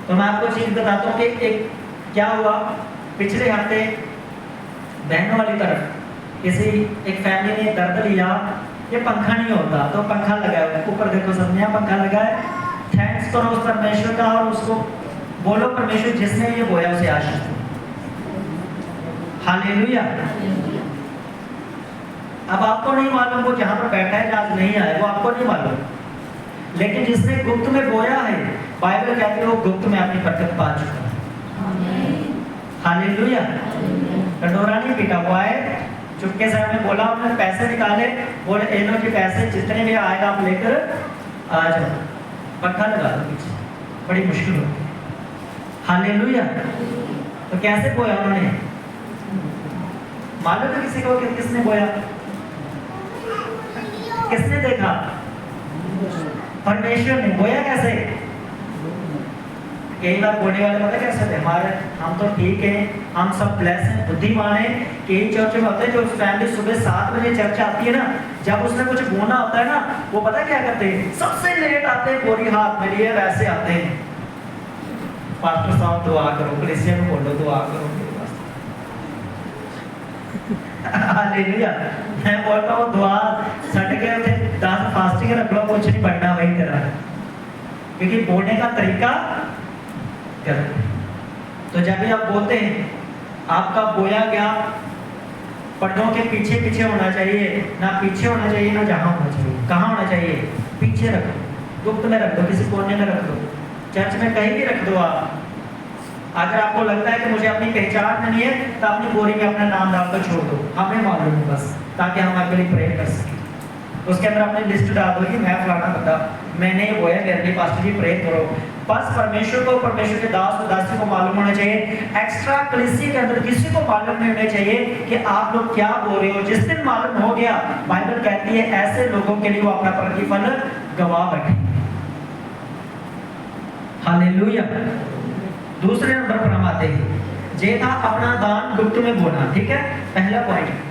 तो मैं आपको चीज बताता हूँ कि एक क्या हुआ पिछले हफ्ते बहनों वाली तरफ किसी एक फैमिली ने दर्द लिया, ये पंखा नहीं होता तो पंखा लगाया, ऊपर देखो सब नया पंखा लगा है। थैंक्स करो उस परमेश्वर का, और उसको बोलो परमेश्वर जिसने ये बोया उसे आशीष दो। हालेलुया। अब आपको नहीं मालूम वो जहां पर बैठा है आज नहीं आया, वो आपको नहीं मालूम, लेकिन जिसने गुप्त में बोया है, बाइबल कहती है वो गुप्त में अपनी बरकत पा चुका है। हालेलुया। कटोरा नहीं पीटा हुआ है, चुपके से हमने बोला, हमने पैसे निकाले, बोले एनो के पैसे जितने भी आएगा आप लेकर आ जाओ, पंखा लगा दो पीछे, बड़ी मुश्किल होती है। हालेलुया। तो कैसे बोया उन्होंने मालूम है किसी को कि किसने बोया? किसने देखा? परमेश्वर ने। बोया कैसे? कई बार बोलने वाले पता कैसे थे, हमारे हम तो ठीक है, हम सब ब्लेस हैं, बुद्धिमान हैं। कई चर्च में होते हैं जो फैमिली सुबह 7 बजे चर्च आती है ना, जब उसने कुछ बोना होता है ना, वो पता क्या करते हैं, सबसे लेट आते हैं, बोरी हाथ में लिए वैसे आते हैं। पास्टर साहब दुआ करो, कलीसिया को बोलो दुआ करो मेरे वास्ते। हालेलुया। मैं बोलता हूँ दुआ सट के उठे 10 फास्टिंग रख लो, कुछ नहीं बनना वही तरह, क्योंकि बोलने का तरीका गलत है। तो जब भी आप बोलते हैं, आपका बोया गया पर्दों के पीछे पीछे होना चाहिए, ना पीछे होना चाहिए ना जहाँ होना चाहिए। कहाँ होना चाहिए? पीछे रखो, गुप्त में रख दो, किसी कोने में रख दो, चर्च में कहीं भी रख दो। आप अगर आपको लगता है कि मुझे अपनी पहचान नहीं है, तो अपनी बोरी में अपना नाम डालकर छोड़ दो, हमें मालूम है बस, ताकि हम आपके लिए प्रे कर सकें। उसके अंदर अपनी लिस्ट डाल दो कि मैं फलाना बता, मैंने ये बोया, मेरे लिए पास्टर जी प्रे करो। बस परमेश्वर को, परमेश्वर के दास और दासी को मालूम होना चाहिए। एक्स्ट्रा कलीसिया के अंदर किसी को मालूम नहीं होना चाहिए कि आप लोग क्या बोल रहे हो। जिस दिन मालूम हो गया, बाइबल कहती है ऐसे लोगों के लिए वो अपना प्रतिफल गवा बैठेंगे। हालेलुया। दूसरे नंबर पर हम आते हैं, जे था अपना दान गुप्त में बोना। ठीक है, पहला पॉइंट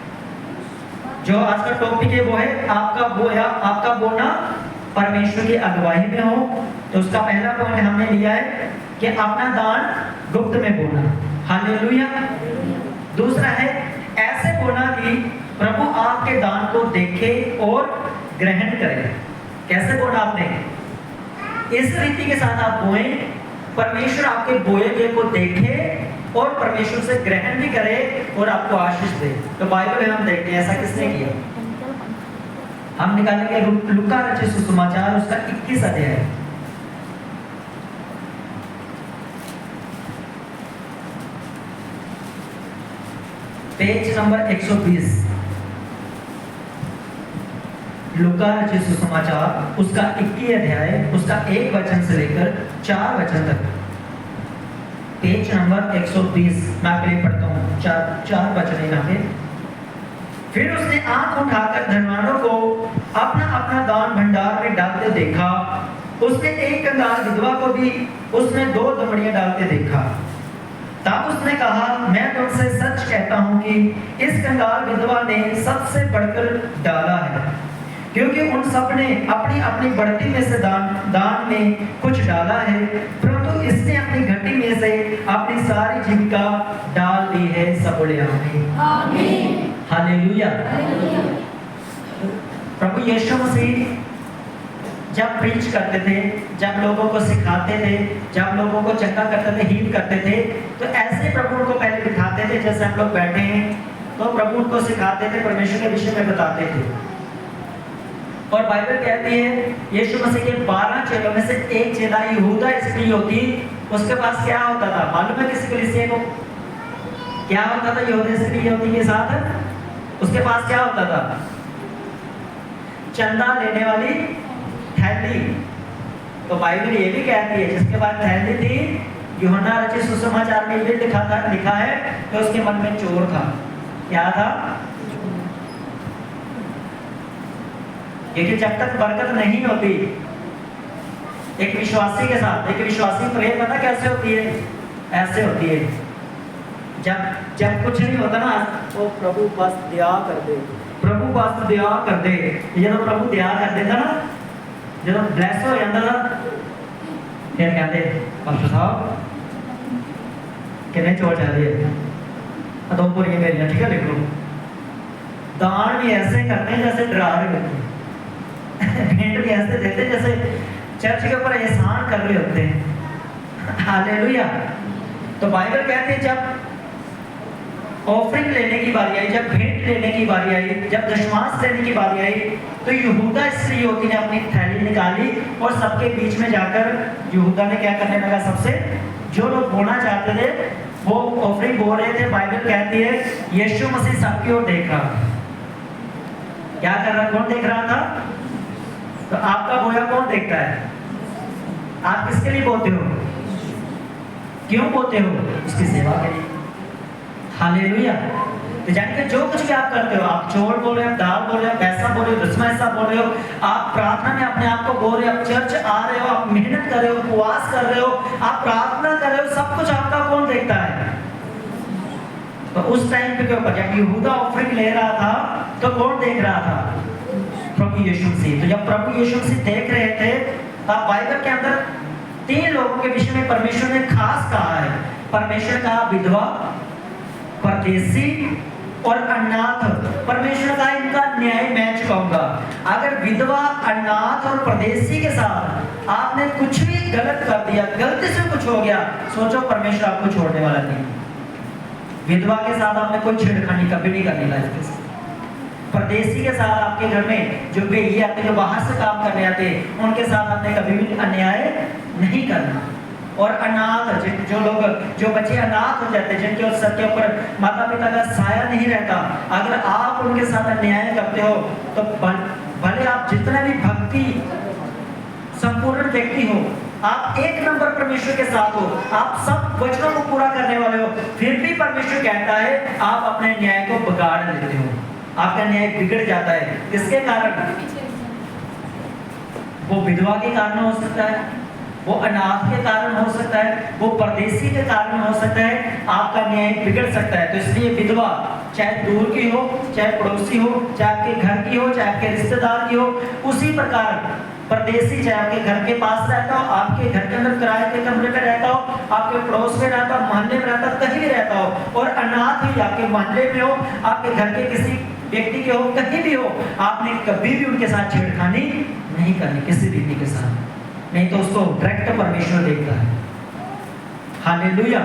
जो आज का टॉपिक है वो है आपका बोया, आपका बोना परमेश्वर की अगुवाई में हो। तो उसका पहला पॉइंट हमने लिया है कि अपना दान गुप्त में बोना। हालेलुया। दूसरा है ऐसे बोना कि प्रभु आपके दान को देखे और ग्रहण करे। कैसे बोना आपने? इस रीति के साथ आप बोए, परमेश्वर आपके बोए गए को देखे और परमेश्वर से ग्रहण भी करे और आपको आशीष दे। तो बाइबल में हम देखते हैं ऐसा किसने किया। हम निकालेंगे लूका रचित सुसमाचार उसका 21 अध्याय। Page number 120। लूका रचित सुसमाचार उसका 21 अध्याय, उसका 1 वचन से लेकर 4 वचन तक। पेज नंबर 120 मैं आपके लिए पढ़ता हूँ, चार वचन यहाँ पे। फिर उसने आंख उठाकर धनवानों को अपना अपना दान भंडार में डालते देखा। उसने एक कंगाल विधवा को भी उसमें 2 दमड़ियां डालते देखा। तब उसने कहा, मैं तुमसे सच कहता हूं कि इस कंगाल विधवा ने सबसे बढ़कर डाला है, क्योंकि उन सब ने अपनी अपनी बढ़ती में से दान में कुछ डाला है, परंतु इसने अपनी घटी में से अपनी सारी जीविका डाल दी है। सब बोले आमीन। हालेलुया। प्रभु यीशु मसीह जब प्रीच करते थे, जब लोगों को सिखाते थे, जब लोगों को चंगा करते थे, हील करते थे, तो ऐसे प्रभु उनको पहले बिठाते थे जैसे हम लोग बैठे हैं, तो प्रभु उनको सिखाते थे, परमेश्वर के विषय में बताते थे। और बाइबल कहती है यीशु मसीह के 12 चेलों में से एक चेला यहूदा इस्करियोती, उसके पास क्या होता था मालूम है? किसी कलीसिया को क्या होता था यहूदा इस्करियोती के साथ? उसके पास क्या होता था? चंदा लेने वाली थैली। तो बाइबल ये भी कहती है जिसके पास थैली थी, यूहन्ना रचित सुसमाचार में ये लिखा है कि उसके मन में चोर था। क्या था? क्योंकि जब तक बरकत नहीं होती एक विश्वासी के साथ, एक विश्वासी प्रेम पता कैसे होती है? ऐसे होती है, जब कुछ नहीं होता ना, तो प्रभु बस दया कर दे, प्रभु बस दया कर दे। ये तो प्रभु दया कर देता ना, जो ब्लेस हो जाता ना, फिर कहते पास्टर साहब कितने चोर जा रही है, तो पूरी मेरी ठीक है लिख लो। दान भी ऐसे करते हैं जैसे डरा रहे होते हैं, भेंट भी ऐसे देते हैं जैसे चर्च के ऊपर एहसान कर रहे होते हैं। हालेलुया। तो बाइबल कहती है जब ऑफरिंग लेने की बारी आई, जब भेंट लेने की बारी आई, जब दशमांश लेने की बारी आई, तो यहूदा इस्करियोती ने अपनी थैली निकाली और सबके बीच में जाकर यहूदा ने क्या करने लगा? सबसे जो लोग बोना चाहते थे वो ऑफरिंग बोल रहे थे। बाइबल कहती है यीशु मसीह सबकी ओर देख रहा था। क्या कर रहा? कौन देख रहा था? तो आपका बोया कौन देखता है? आप किसके लिए बोलते हो? क्यों बोलते हो? उसकी सेवा के लिए। हालेलुया। तो जान के जो कुछ भी आप करते हो, आप चोर बोल रहे हो, दाल बोल रहे हो, पैसा बोल रहे हो, दशमांश बोल रहे हो, आप प्रार्थना में अपने आप को बोल रहे हो, आप चर्च आ रहे हो, आप मेहनत कर रहे हो, उपवास कर रहे हो, आप प्रार्थना कर रहे हो, सब कुछ आपका कौन देखता है? तो उस टाइम पे क्या, जब यहूदा ऑफरिंग ले रहा था तो कौन देख रहा था? प्रभु यीशु मसीह। तो जब प्रभु यीशु मसीह देख रहे थे, तब बाइबल के अंदर 3 लोगों के विषय में परमेश्वर ने खास कहा है। परमेश्वर ने कहा विधवा, परदेसी और अनाथ। परमेश्वर का इनका न्याय मैं चुकाऊंगा। अगर विधवा, अनाथ और परदेसी के साथ आपने कुछ भी गलत कर दिया, गलती से कुछ हो गया, सोचो परमेश्वर आपको छोड़ने वाला नहीं। विधवा के साथ आपने कोई छेड़खानी कभी नहीं करनी लाइफ के साथ। परदेसी के साथ आपके घर में जो बेई आते, जो बाहर से काम करने आते, उनके साथ आपने कभी भी अन्याय नहीं करना। और अनाथ, जो लोग, जो बच्चे अनाथ हो जाते, जिनके सर के ऊपर माता पिता का साया नहीं रहता, अगर आप उनके साथ अन्याय करते हो तो भले आप जितने भी भक्ति संपूर्ण व्यक्ति हो, आप 1 नंबर परमेश्वर के साथ हो, आप सब वचनों को पूरा करने वाले हो, फिर भी परमेश्वर कहता है आप अपने न्याय को बिगाड़ लेते हो, आपका न्याय बिगड़ जाता है। किसके कारण? वो विधवा के कारण हो सकता है, वो अनाथ के कारण हो सकता है, वो परदेसी के कारण हो सकता है, आपका न्याय बिगड़ सकता है। तो इसलिए विधवा चाहे दूर की हो, चाहे पड़ोसी हो, चाहे आपके घर की हो, चाहे आपके रिश्तेदार की हो, उसी प्रकार परदेसी चाहे आपके घर के पास रहता हो, आपके घर के अंदर किराए के कमरे में रहता हो, आपके पड़ोस में रहता हो, मोहल्ले में रहता हो, कहीं भी रहता हो, और अनाथ भी आपके मोहल्ले में हो, आपके घर के किसी व्यक्ति के हो, कहीं भी हो, आपने कभी भी उनके साथ छेड़खानी नहीं करनी, किसी व्यक्ति के साथ, नहीं तो उसको डायरेक्ट परमेश्वर देखता है। हालेलुया।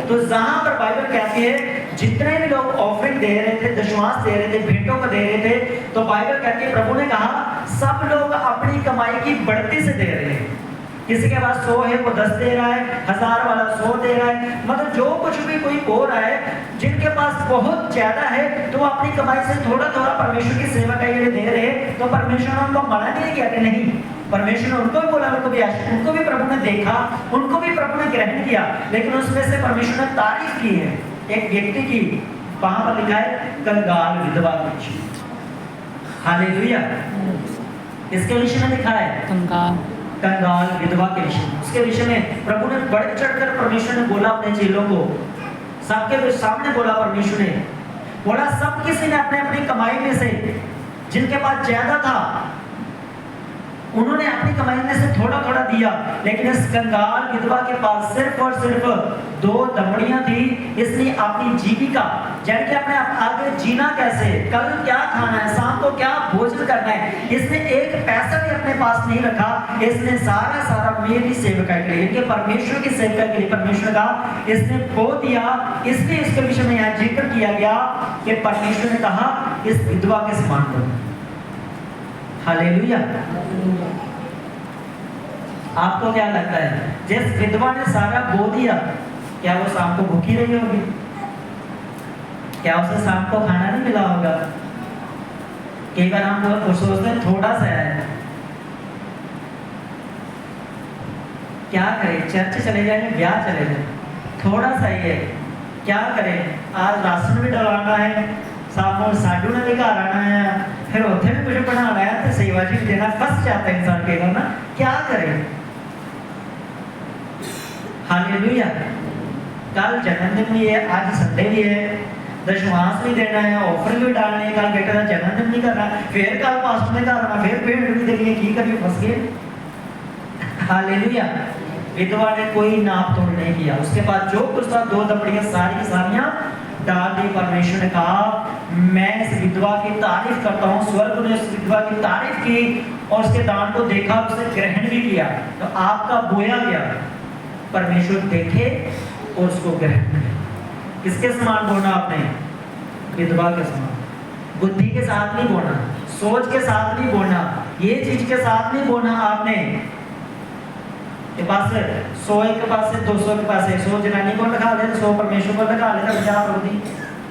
तो जहां पर बाइबल कहती है जितने भी लोग ऑफरिंग दे रहे थे, दशमांश दे रहे थे, भेंटों को दे रहे थे, तो बाइबल कहती है, प्रभु ने कहा सब लोग अपनी कमाई की बढ़ती से दे रहे हैं। किसी के पास 100 है वो 10 दे रहा है, 1000 वाला 100 दे रहा है, मतलब जो कुछ भी कोई हो रहा है, जिनके पास बहुत ज्यादा है तो अपनी कमाई से थोड़ा थोड़ा परमेश्वर की सेवा के लिए दे रहे हैं। तो परमेश्वर ने उनको मना नहीं किया कि नहीं, परमेश्वर ने उनको भी बोला, उनको भी प्रभु ने देखा, उनको भी प्रभु ने ग्रहण किया, लेकिन उसमें से परमेश्वर ने तारीफ की है एक व्यक्ति की। वहां पर लिखा है कंगाल विधवा की। हालेलुया। इसके विषय में लिखा है कंगाल विधवा के विषय में। उसके विषय में प्रभु ने बढ़ चढ़कर परमेश्वर ने बोला अपने चेलों को, सबके सामने बोला परमेश्वर ने, बोला सब किसी ने अपने अपनी कमाई में से, जिनके पास ज्यादा था उन्होंने अपनी कमाई में से थोड़ा थोड़ा दिया, लेकिन इस कंगाल विधवा के पास सिर्फ और सिर्फ 2 दमड़ियां थी। इसने अपनी जीविका, जैसे अपने आगे जीना कैसे, कल क्या खाना है, शाम को क्या भोजन करना है, इसने एक पैसा भी अपने पास नहीं रखा। इसने सारा मेरी सेवका के लिए, परमेश्वर की सेवका के लिए परमेश्वर का इसने खो दिया। इसलिए इसके विषय में यहाँ जिक्र किया गया कि परमेश्वर ने कहा इस विधवा के समान करो। हालेलुया। आपको क्या लगता है, जिस विधवा ने सारा बो दिया, क्या वो शाम को भूखी रही होगी? क्या उसे शाम को खाना नहीं मिला होगा? कई बार हम लोग सोचते हैं थोड़ा सा है, क्या करें, चर्च चले जाए, ब्याह चले जाए, थोड़ा सा ही है, क्या करें, आज राशन भी डलवाना है, सामने साडू ने भी घर आना है, फिर उधर भी कुछ बनाना है, तो सेवा जी देना फंस जाता है इंसान के ना, क्या करें। हालेलुया। कल जन्मदिन भी है, आज संडे भी है, दशमांश भी देना है, ऑफर भी डालने है, कल बेटे का जन्मदिन भी करना, फिर कल पास्टर ने करना, फिर भेंट भी देनी है, की करिए, फंस गए। हालेलुया। विधवा ने कोई नाप तोड़ नहीं किया, उसके बाद जो कुछ था 2 दमड़ियां सारी सारियां डाल दी। परमेश्वर ने कहा मैं इस विधवा की तारीफ करता हूँ। स्वर्ग ने इस विधवा की तारीफ की और उसके दान को देखा, उसे ग्रहण भी किया। तो आपका बोया गया परमेश्वर देखे और उसको ग्रहण करे। किसके समान बोना आपने? विधवा के समान। बुद्धि के साथ नहीं बोना, सोच के साथ नहीं बोना, ये चीज के साथ नहीं बोना। आपने के पास 100 के पास से 200 के पास 100 जनानी को लगा दे, 100 परमेश्वर को लगा ले, 50 रोटी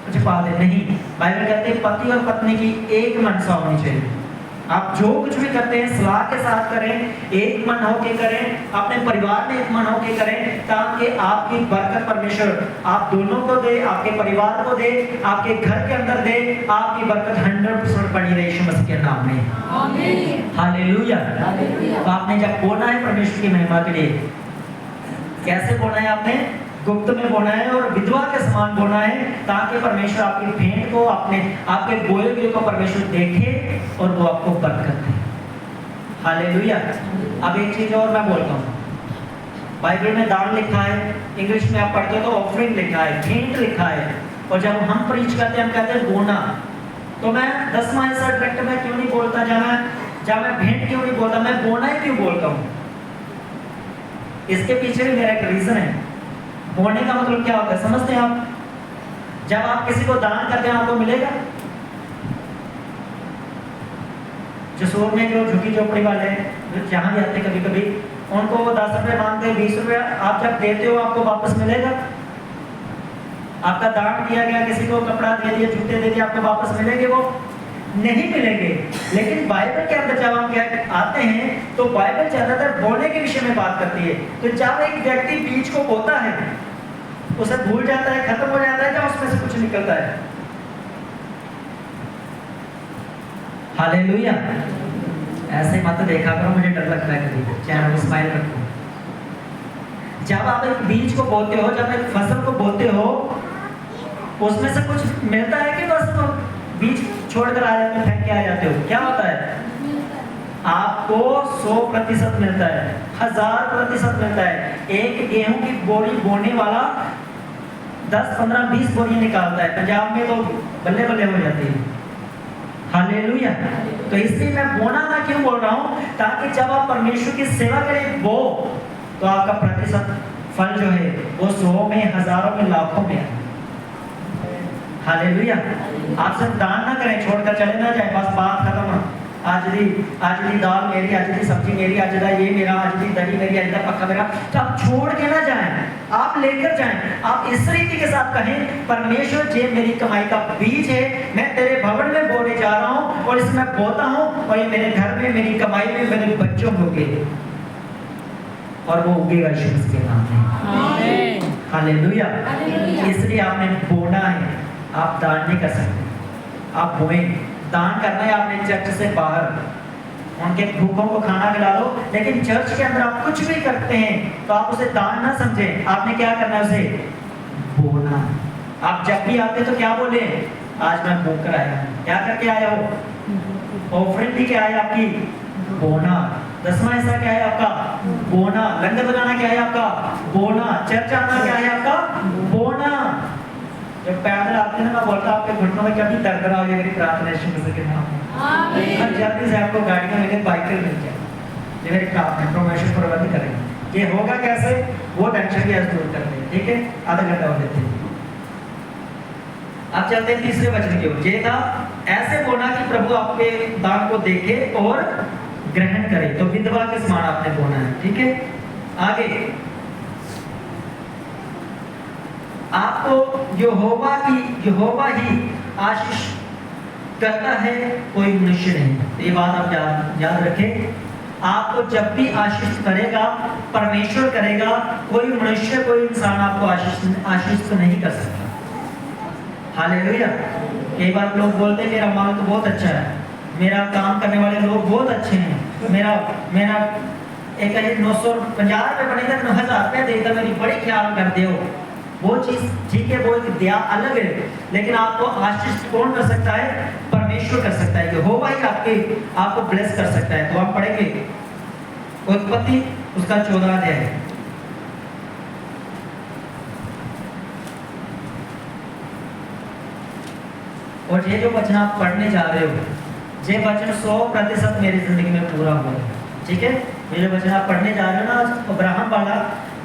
कुछ पा दे। नहीं, बाइबल कहते हैं पति और पत्नी की एक मनसा होनी चाहिए। आप जो कुछ भी करते हैं सलाह के साथ करें, एक मन होके करें, अपने परिवार में एक मन होके करें, ताकि आपकी बरकत परमेश्वर आप दोनों को दे, आपके परिवार को दे, आपके घर के अंदर दे। आपकी बरकत 100% बनी रहे यीशु मसीह के नाम में। आमीन। हालेलुया। तो आपने जब बोना है परमेश्वर की महिमा के लिए, कैसे बोना है? आपने गुप्त में बोना है और विधवा के समान बोना है, ताकि परमेश्वर आपकी भेंट को, आपके बोए हुए को परमेश्वर देखे और वो आपको बरकत दे। हालेलुया। अब एक चीज और मैं बोलता हूँ, बाइबल में दान लिखा है, इंग्लिश में आप पढ़ते हो तो ऑफरिंग लिखा है, भेंट लिखा है। और जब हम प्रीच करते हैं हम कहते हैं बोना। तो मैं 10वां हिस्सा डायरेक्ट में क्यों नहीं बोलता, जब मैं भेंट क्यों नहीं बोलता, मैं बोना ही क्यों बोलता हूँ? इसके पीछे भी मेरा एक रीजन है। बोने का मतलब क्या होता है समझते हैं आप? जब आप किसी को दान करते हैं आपको मिलेगा। जसूर में जो झुकी झोपड़ी वाले हैं, जहाँ भी आते कभी कभी, उनको वो 10 रुपए मांगते हैं, 20 रुपए आप जब देते हो आपको वापस मिलेगा। आपका दान दिया गया, किसी को कपड़ा दे दिया, जूते दे दिए, आपको वापस मिलेंगे? वो नहीं मिलेंगे। लेकिन बाइबल के अंदर जब हम आते हैं तो बाइबल ज्यादातर बोने के विषय में बात करती है। तो जब एक व्यक्ति बीज को बोता है, उसे भूल जाता है, खत्म हो जाता है, क्या उसमें से कुछ निकलता है? हालेलुया। ऐसे मत देखा करो, मुझे डर लगता है कभी, चेहरे को स्माइल रखो। जब आप एक बीज को बोते हो, जब एक फसल को बोते हो, उसमें से कुछ मिलता है कि बस तो बीज छोड़कर आ जाते हो, फेंक के आ जाते हो? क्या होता है? आपको 100% मिलता है, 1000% मिलता है। एक गेहूं की बोरी बोने वाला 10, 15, 20 बोरी निकालता है। पंजाब में तो बल्ले बल्ले हो जाती है। हालेलुया। तो इसलिए मैं बोना ना क्यों बोल रहा हूं, ताकि जब आप परमेश्वर की सेवा करें वो, तो आपका प्रतिशत फल जो है वो 100 में, हजारों में, लाखों में है। हालेलुया। आप सब दान ना करें, छोड़कर चले ना जाए, बस बात खत्म। आज दी दाल मेरी, आज दी सब्जी मेरी, आज दा ये मेरा, आज दी दही मेरी, आज दा पक्का मेरा। तो आप छोड़ के ना जाएं, आप लेकर जाएं। आप इस रीति के साथ कहें, परमेश्वर ये मेरी कमाई का बीज है, मैं तेरे भवन में बोने जा रहा हूँ और इसमें बोता हूँ, और ये मेरे घर में, मेरी कमाई में, मेरे बच्चों को उगेगा, और वो उगेगा यीशु मसीह के नाम में। हालेलुया। इसलिए आपने बोना है, आप दान नहीं कर सकते। आप बोएं, दान करना है आपने चर्च से बाहर, उनके भूखों को खाना खिलाओ। लेकिन चर्च के अंदर आप कुछ भी करते हैं तो आप उसे दान ना समझें। आपने क्या करना है? उसे बोना। आप जब भी आते तो क्या बोले? आज मैं बोकर आया हूं। क्या करके आया हो? ऑफरिंग भी क्या है आपकी? बोना। 10वां हिस्सा क्या है आपका? बोना। लंगर लगाना क्या है आपका? बोना। चर्च आना क्या है आपका? बोना। जब पैदल आते हैं ना, मैं बोलता आपके घुटनों में कभी दर्द रहा हो, ये मेरी प्रार्थना है यीशु मसीह के नाम में। आमीन। जल्दी से आपको गाड़ियां मिले, बाइकें मिल जाए, ये मेरी प्रार्थना है। परमेश्वर प्रबंध करेंगे। ये होगा कैसे? वो टेंशन भी आज दूर करते हैं। ठीक है, आधा घंटा हो देते हैं। अब चलते हैं तीसरे वचन की ओर। ये था ऐसे बोना कि प्रभु आपके दान को देखे और ग्रहण करे। तो विधवा के समान आपने बोना है। ठीक है, आगे आपको यहोवा ही आशीष करता है, कोई मनुष्य नहीं। तो ये बात आप याद रखें। आपको जब भी आशीष करेगा परमेश्वर करेगा, कोई मनुष्य, कोई इंसान आपको आशीष तो नहीं कर सकता। हालेलुया। कई बार लोग बोलते हैं मेरा माल तो बहुत अच्छा है, मेरा काम करने वाले लोग बहुत अच्छे हैं, मेरा एक 950 रुपये बनेगा, 1000 रुपये देगा, मेरी बड़ी ख्याल करते हो। वो चीज ठीक है, वो एक दया अलग है, लेकिन आपको आशीष कौन कर सकता है? परमेश्वर कर सकता है। यहोवा ही आपको ब्लेस कर सकता है। तो हम पढ़ेंगे उत्पत्ति उसका 14 अध्याय। और ये जो वचन आप पढ़ने जा रहे हो, ये वचन 100% मेरी जिंदगी में पूरा हुआ है। ठीक है, ये जो वचन आप पढ़ने जा रहे हो ना अब्राहम वाला,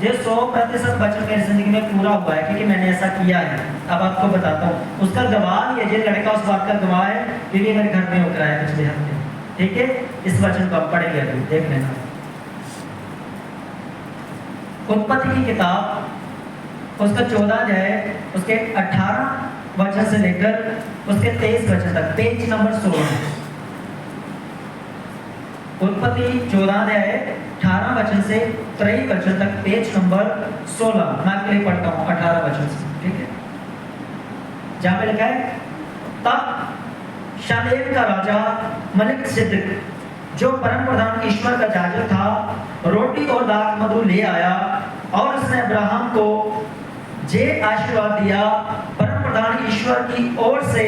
ये 100% वचन मेरी जिंदगी में पूरा हुआ है, क्योंकि मैंने ऐसा किया है। अब आपको बताता हूँ, उसका गवाह ये लड़का उस बात का गवाह है, क्योंकि मेरे घर में होकर आया पिछले हफ्ते। ठीक है, इस वचन को आप पढ़ेंगे, अभी देख लेना। उत्पत्ति की किताब उसका 14 अध्याय, उसके 18 वचन से लेकर उसके 23 वचन तक, पेज नंबर 16। उत्पत्ति 14 अध्याय 18 वचन से 23 वचन तक, पेज नंबर 16। मैं आपके लिए पढ़ता हूँ 18 वचन से। ठीक है, जहां पे लिखा है, तब शालेम का राजा मलिक सिद्दीक, जो परम प्रधान ईश्वर का जाजर था, रोटी और दाख मधु ले आया, और उसने अब्राहम को जे आशीर्वाद दिया, परम प्रधान ईश्वर की ओर से,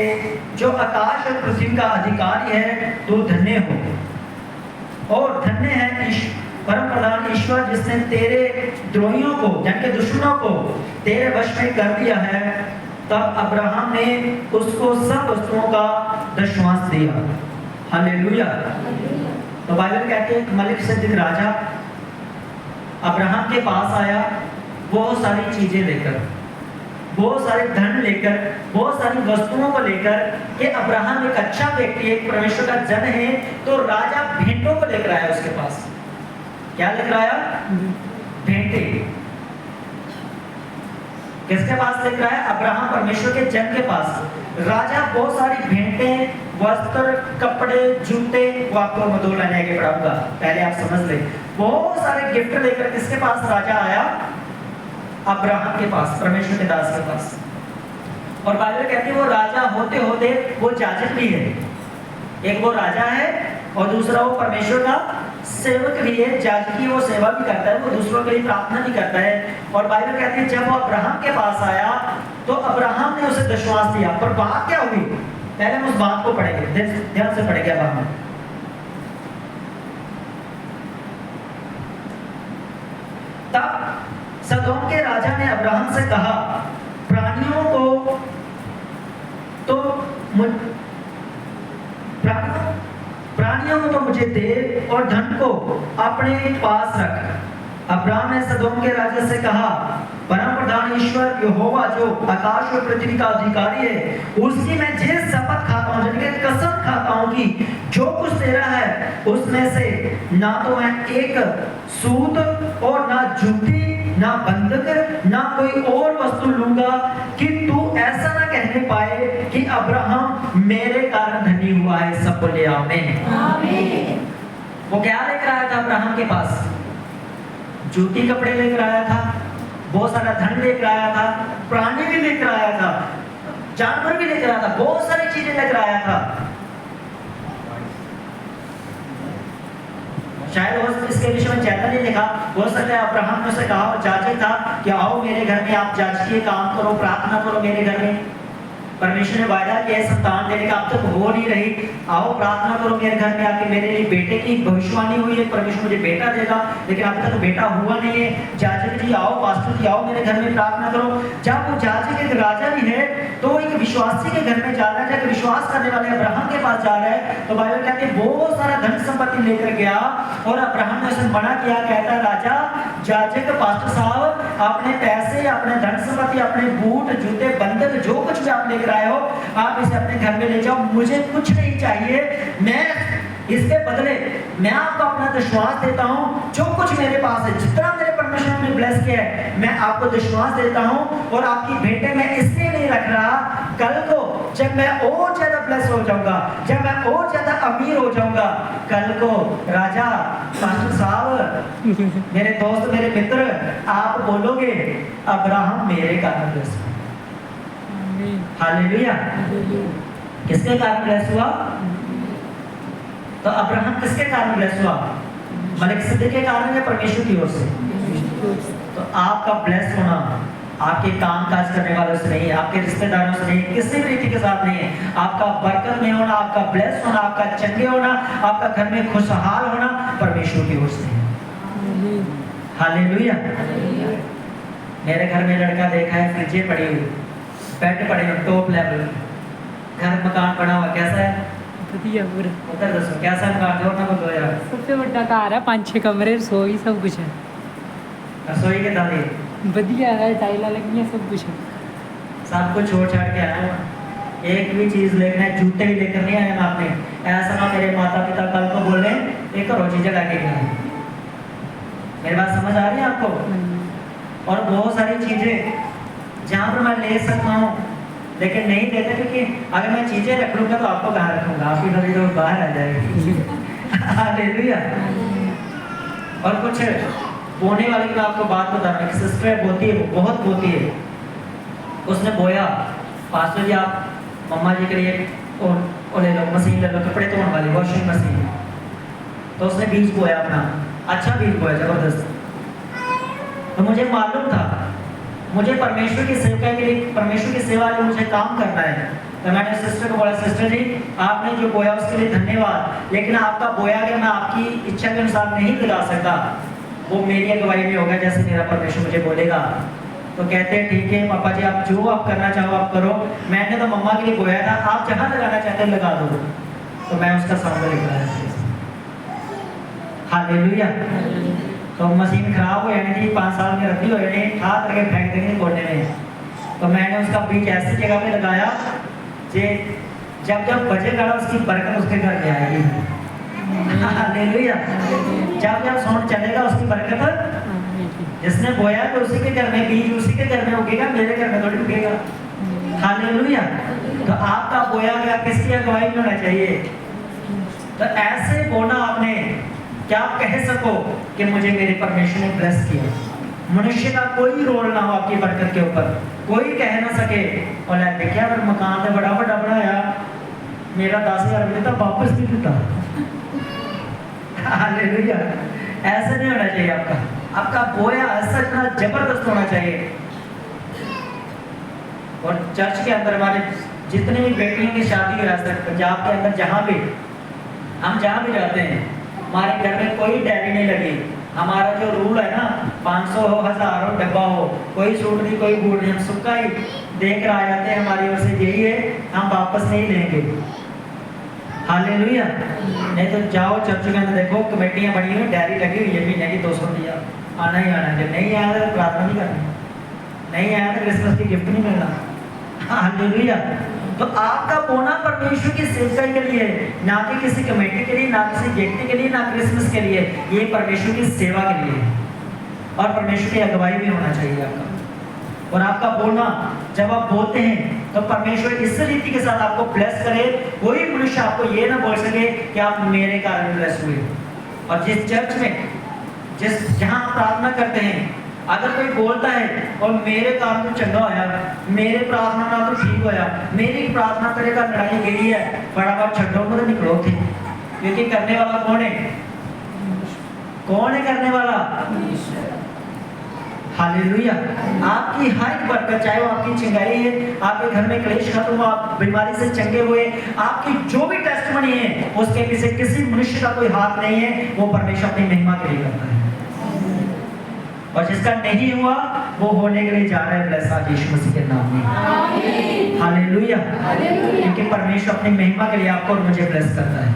जो आकाश और पृथ्वी का अधिकारी है, तू धन्य हो, और धन्य है परम प्रधान ईश्वर जिसने तेरे द्रोहियों को यानी कि दुश्मनों को तेरे वश में कर दिया है, तब अब्राहम ने उसको सब वस्तुओं का दशवांश दिया। हालेलुया। तो बाइबल कहते हैं मलिक सिद्दीक राजा अब्राहम के पास आया बहुत सारी चीजें लेकर, बहुत सारे धन लेकर, बहुत सारी वस्तुओं को लेकर कि अब्राहम एक अच्छा व्यक्ति है, एक परमेश्वर का जन है, तो राजा भेंटों को लेकर आया उसके पास। क्या लेकर आया? भेंटे। किसके पास लेकर आया? अब्राहम परमेश्वर के जन के पास। राजा बहुत सारी भेंटें, वस्त्र, कपड़े, जूते, वो आपको मैं 2 लाइनें आगे पढ़ाऊंगा, पहले आप समझ ले। बहुत सारे गिफ्ट लेकर किसके पास राजा आया? अब्राहम के पास, परमेश्वर के दास के पास। और बाइबल कहती है वो राजा होते होते वो याजक भी है। एक वो राजा है और दूसरा वो परमेश्वर का सेवक भी है, याजक की वो सेवा भी करता है, वो दूसरों के लिए प्रार्थना भी करता है। और बाइबल कहती है जब वो अब्राहम के पास आया तो अब्राहम ने उसे दशवांश दिया। पर बात क्या हुई? पहले हम उस बात को पढ़ेंगे, ध्यान से पढ़ेंगे। अब हम तब सदोम के राजा ने अब्राहम से कहा, प्राणियों को तो मुझे दे और धन को अपने पास रख। अब्राहम ने सदोम के राजा से कहा, परम प्रधान ईश्वर यहोवा जो आकाश और पृथ्वी का अधिकारी है, उसकी मैं जे शपथ खाता हूँ, यानी कसम खाता हूँ कि जो कुछ तेरा है उसमें से ना तो मैं एक सूत और ना जूती, ना बंधक, ना कोई और वस्तु लूंगा कि तू ऐसा ना कहने पाए कि अब्राहम मेरे कारण धनी हुआ है। सब बोले आमीन। आमीन। वो क्या लेकर आया था अब्राहम के पास? जूती कपड़े लेकर आया था, बहुत सारा धन लेकर आया था, प्राणी भी लेकर आया था, जानवर भी लेकर आया था, बहुत सारी चीजें लेकर आया था। शायद हो इसके विषय में ज्यादा नहीं लिखा, हो सकता है अब्राहम ने उसे कहा, और जाजक था कि आओ मेरे घर में आप जाजकीय काम करो, प्रार्थना करो मेरे घर में। परमेश्वर ने वायदा किया है संतान देने का, अब तक हो नहीं रही, आओ प्रार्थना करो मेरे घर में आके। मेरे लिए बेटे की भविष्यवाणी हुई है, परमेश्वर मुझे बेटा देगा, लेकिन अब तक बेटा हुआ नहीं है। जाजक जी आओ, पास्टर जी आओ मेरे घर में प्रार्थना करो। जब वो जाजक एक राजा भी है तो एक विश्वासी के घर में जा रहा है, जब विश्वास करने वाले अब्राहम के पास जा रहा है, तो बाइबल कहती है बहुत सारा धन संपत्ति लेकर गया और अब्राहम ने उसे मना किया। कहता राजा, जाजक, पास्टर साहब, अपने पैसे, अपने धन संपत्ति, अपने बूट, जूते, बंधक, जो कुछ भी आप लेकर आए हो, आप इसे अपने घर में ले जाओ, मुझे कुछ नहीं चाहिए। मैं इसके बदले मैं आपको अपना विश्वास देता हूँ, जो कुछ मेरे पास है, जितना मेरे परमेश्वर ने ब्लेस किया है, मैं आपको विश्वास देता हूँ। और आपकी भेंटें मैं इसलिए नहीं रख रहा, कल को जब मैं और ज्यादा ब्लेस हो जाऊंगा, जब मैं और ज्यादा अमीर हो जाऊंगा, कल को राजा, पास्टर साहब, मेरे दोस्त, मेरे मित्र, आप बोलोगे अब्राहम मेरे कारण ब्लेस हुआ। हालेलुया। किसके कारण ब्लेस हुआ? तो अब्राहम किसके कारण ब्लेस हुआ? मलिक सिद्दीक के कारण या परमेश्वर की ओर से? तो आपका ब्लेस होना आपके काम काज करने वालों से नहीं है, आपके रिश्तेदारों से नहीं है, किसी भी रीति के साथ नहीं है। आपका बरकत में होना, आपका ब्लेस होना, आपका चंगे होना, आपका घर में खुशहाल होना परमेश्वर की ओर से है। हालेलुया। मेरे घर में लड़का देखा है, फ्रिजें पड़ी हुई, बेड पड़े हुए, टॉप लेवल, घर मकान बना हुआ, कैसा है? उधर दसो कैसा मकान? जोर ना बोलो यार। सबसे बड़ा घर है, 5-6 कमरे, रसोई, सब कुछ है। रसोई के दादी बढ़िया है, टाइला लगी है, सब कुछ है। सब कुछ छोड़ छाड़ के आया हूँ, एक भी चीज लेकर, जूते भी लेकर नहीं आया मैं अपने। ऐसा ना मेरे माता पिता कल को बोले एक करो चीजें लाके गया। मेरी बात समझ आ रही है आपको? और बहुत सारी चीजें जहाँ पर मैं ले सकता हूँ लेकिन नहीं देते, क्योंकि अगर मैं चीजें रख लूंगा तो आपको कहाँ रखूंगा, आपकी डोरी तो बाहर आ जाएगी। हालेलुया। और कुछ बोने वाले की मैं आपको बात बता रहा हूँ, सिस्टर बोती है, वो बहुत बोती है। उसने बोया, पास्टर जी आप मम्मा जी के लिए और ले लो, मशीन ले लो, कपड़े धोने वाली वॉशिंग मशीन। तो उसने बीज बोया अपना, अच्छा बीज बोया, जबरदस्त। तो मुझे मालूम था मुझे परमेश्वर की सेवा के लिए, परमेश्वर की सेवा के लिए मुझे काम करना है। तो मैंने सिस्टर को बोला, सिस्टर जी आपने जो बोया उसके लिए धन्यवाद, लेकिन आपका बोया अगर मैं आपकी इच्छा के अनुसार नहीं लगा सकता, वो मेरी अगुवाई में होगा जैसे मेरा परमेश्वर मुझे बोलेगा। तो कहते हैं ठीक है पापा जी, आप जो आप करना चाहो आप करो, मैंने तो मम्मा के लिए बोया था, आप जहाँ लगाना चाहते हो लगा दो। तो मैं उसका साउंड लिख रहा है। हालेलुया। तो मशीन खराब हो जानी थी, 5 साल में रखी हो जानी, हाथ करके फेंक देंगे कोने में। तो मैंने उसका बीज ऐसी जगह पे लगाया जे जब जब बजेगा ना उसकी बरकत उसके घर में आएगी। हालेलुया। जब जब साउंड चलेगा उसकी बरकत, जिसने बोया तो उसी के घर में बीज उसी के घर में उगेगा, मेरे घर में थोड़ी उगेगा। हालेलुया। तो आपका बोया गया किसकी अगुवाई में होना चाहिए? तो ऐसे बोना आपने क्या आप कह सको कि मुझे मेरे परमेश्वर ने ब्लेस किया। मनुष्य का कोई रोल ना हो आपकी बरकत के ऊपर, कोई कह ना सके और देखिए अगर मकान तो बड़ा बड़ा बनाया, मेरा 10,000 रुपये तो वापस नहीं देता। हालेलुया। ऐसा नहीं होना चाहिए आपका। आपका बोया ऐसा इतना जबरदस्त होना चाहिए। और चर्च के अंदर हमारे जितने भी बेटियों की शादी हो रहा है पंजाब के अंदर, जहाँ भी हम जहाँ भी जाते हैं, हमारे घर में कोई डायरी नहीं लगी। हमारा जो रूल है ना, 500 हो 1000 हो डब्बा हो, कोई सूट नहीं कोई बूट नहीं, हम सुक्का ही देख कर आ जाते हैं। हमारी ओर से यही है, हम वापस नहीं लेंगे। हालेलुया। नहीं तो जाओ चर्च के अंदर देखो कमेटियां बनी हुई, डायरी लगी हुई है, महीने की 200 रुपया आना ही आना। जब नहीं आया तो प्रार्थना नहीं करनी, नहीं आया तो क्रिसमस की गिफ्ट नहीं मिलना। हालेलुया। तो आपका बोना परमेश्वर की सेवा के लिए, ना कि किसी कमेटी के लिए, ना किसी व्यक्ति के लिए, ना क्रिसमस के लिए, ये परमेश्वर की सेवा के लिए और परमेश्वर की अगुवाई में होना चाहिए आपका। और आपका बोलना जब आप बोलते हैं तो परमेश्वर इस रीति के साथ आपको ब्लेस करे, कोई मनुष्य आपको ये ना बोल सके कि आप मेरे कारण ब्लेस हुए। और जिस चर्च में जहाँ प्रार्थना करते हैं, अगर कोई बोलता है और मेरे कारण तो चंगा होया, मेरे प्रार्थना ना तो ठीक होया, मेरी प्रार्थना करे का लड़ाई गई है, फटाफट छड्डो को तो निकलो थे। क्योंकि करने वाला कौन है? कौन है करने वाला? हालेलुया। आपकी हर एक बरकत, चाहे वो आपकी चिंगाई है, आपके घर में क्लेश खत्म हुआ, आप बीमारी से चंगे हुए, आपकी जो भी टेस्टमनी है उसके पीछे किसी मनुष्य का कोई हाथ नहीं है, वो परमेश्वर अपनी महिमा के लिए करता है। और जिसका नहीं हुआ वो होने के लिए जा रहा है ब्लेस आज यीशु मसीह के नाम में। हालेलुया। क्योंकि परमेश्वर अपनी महिमा के लिए आपको और मुझे ब्लेस करता है।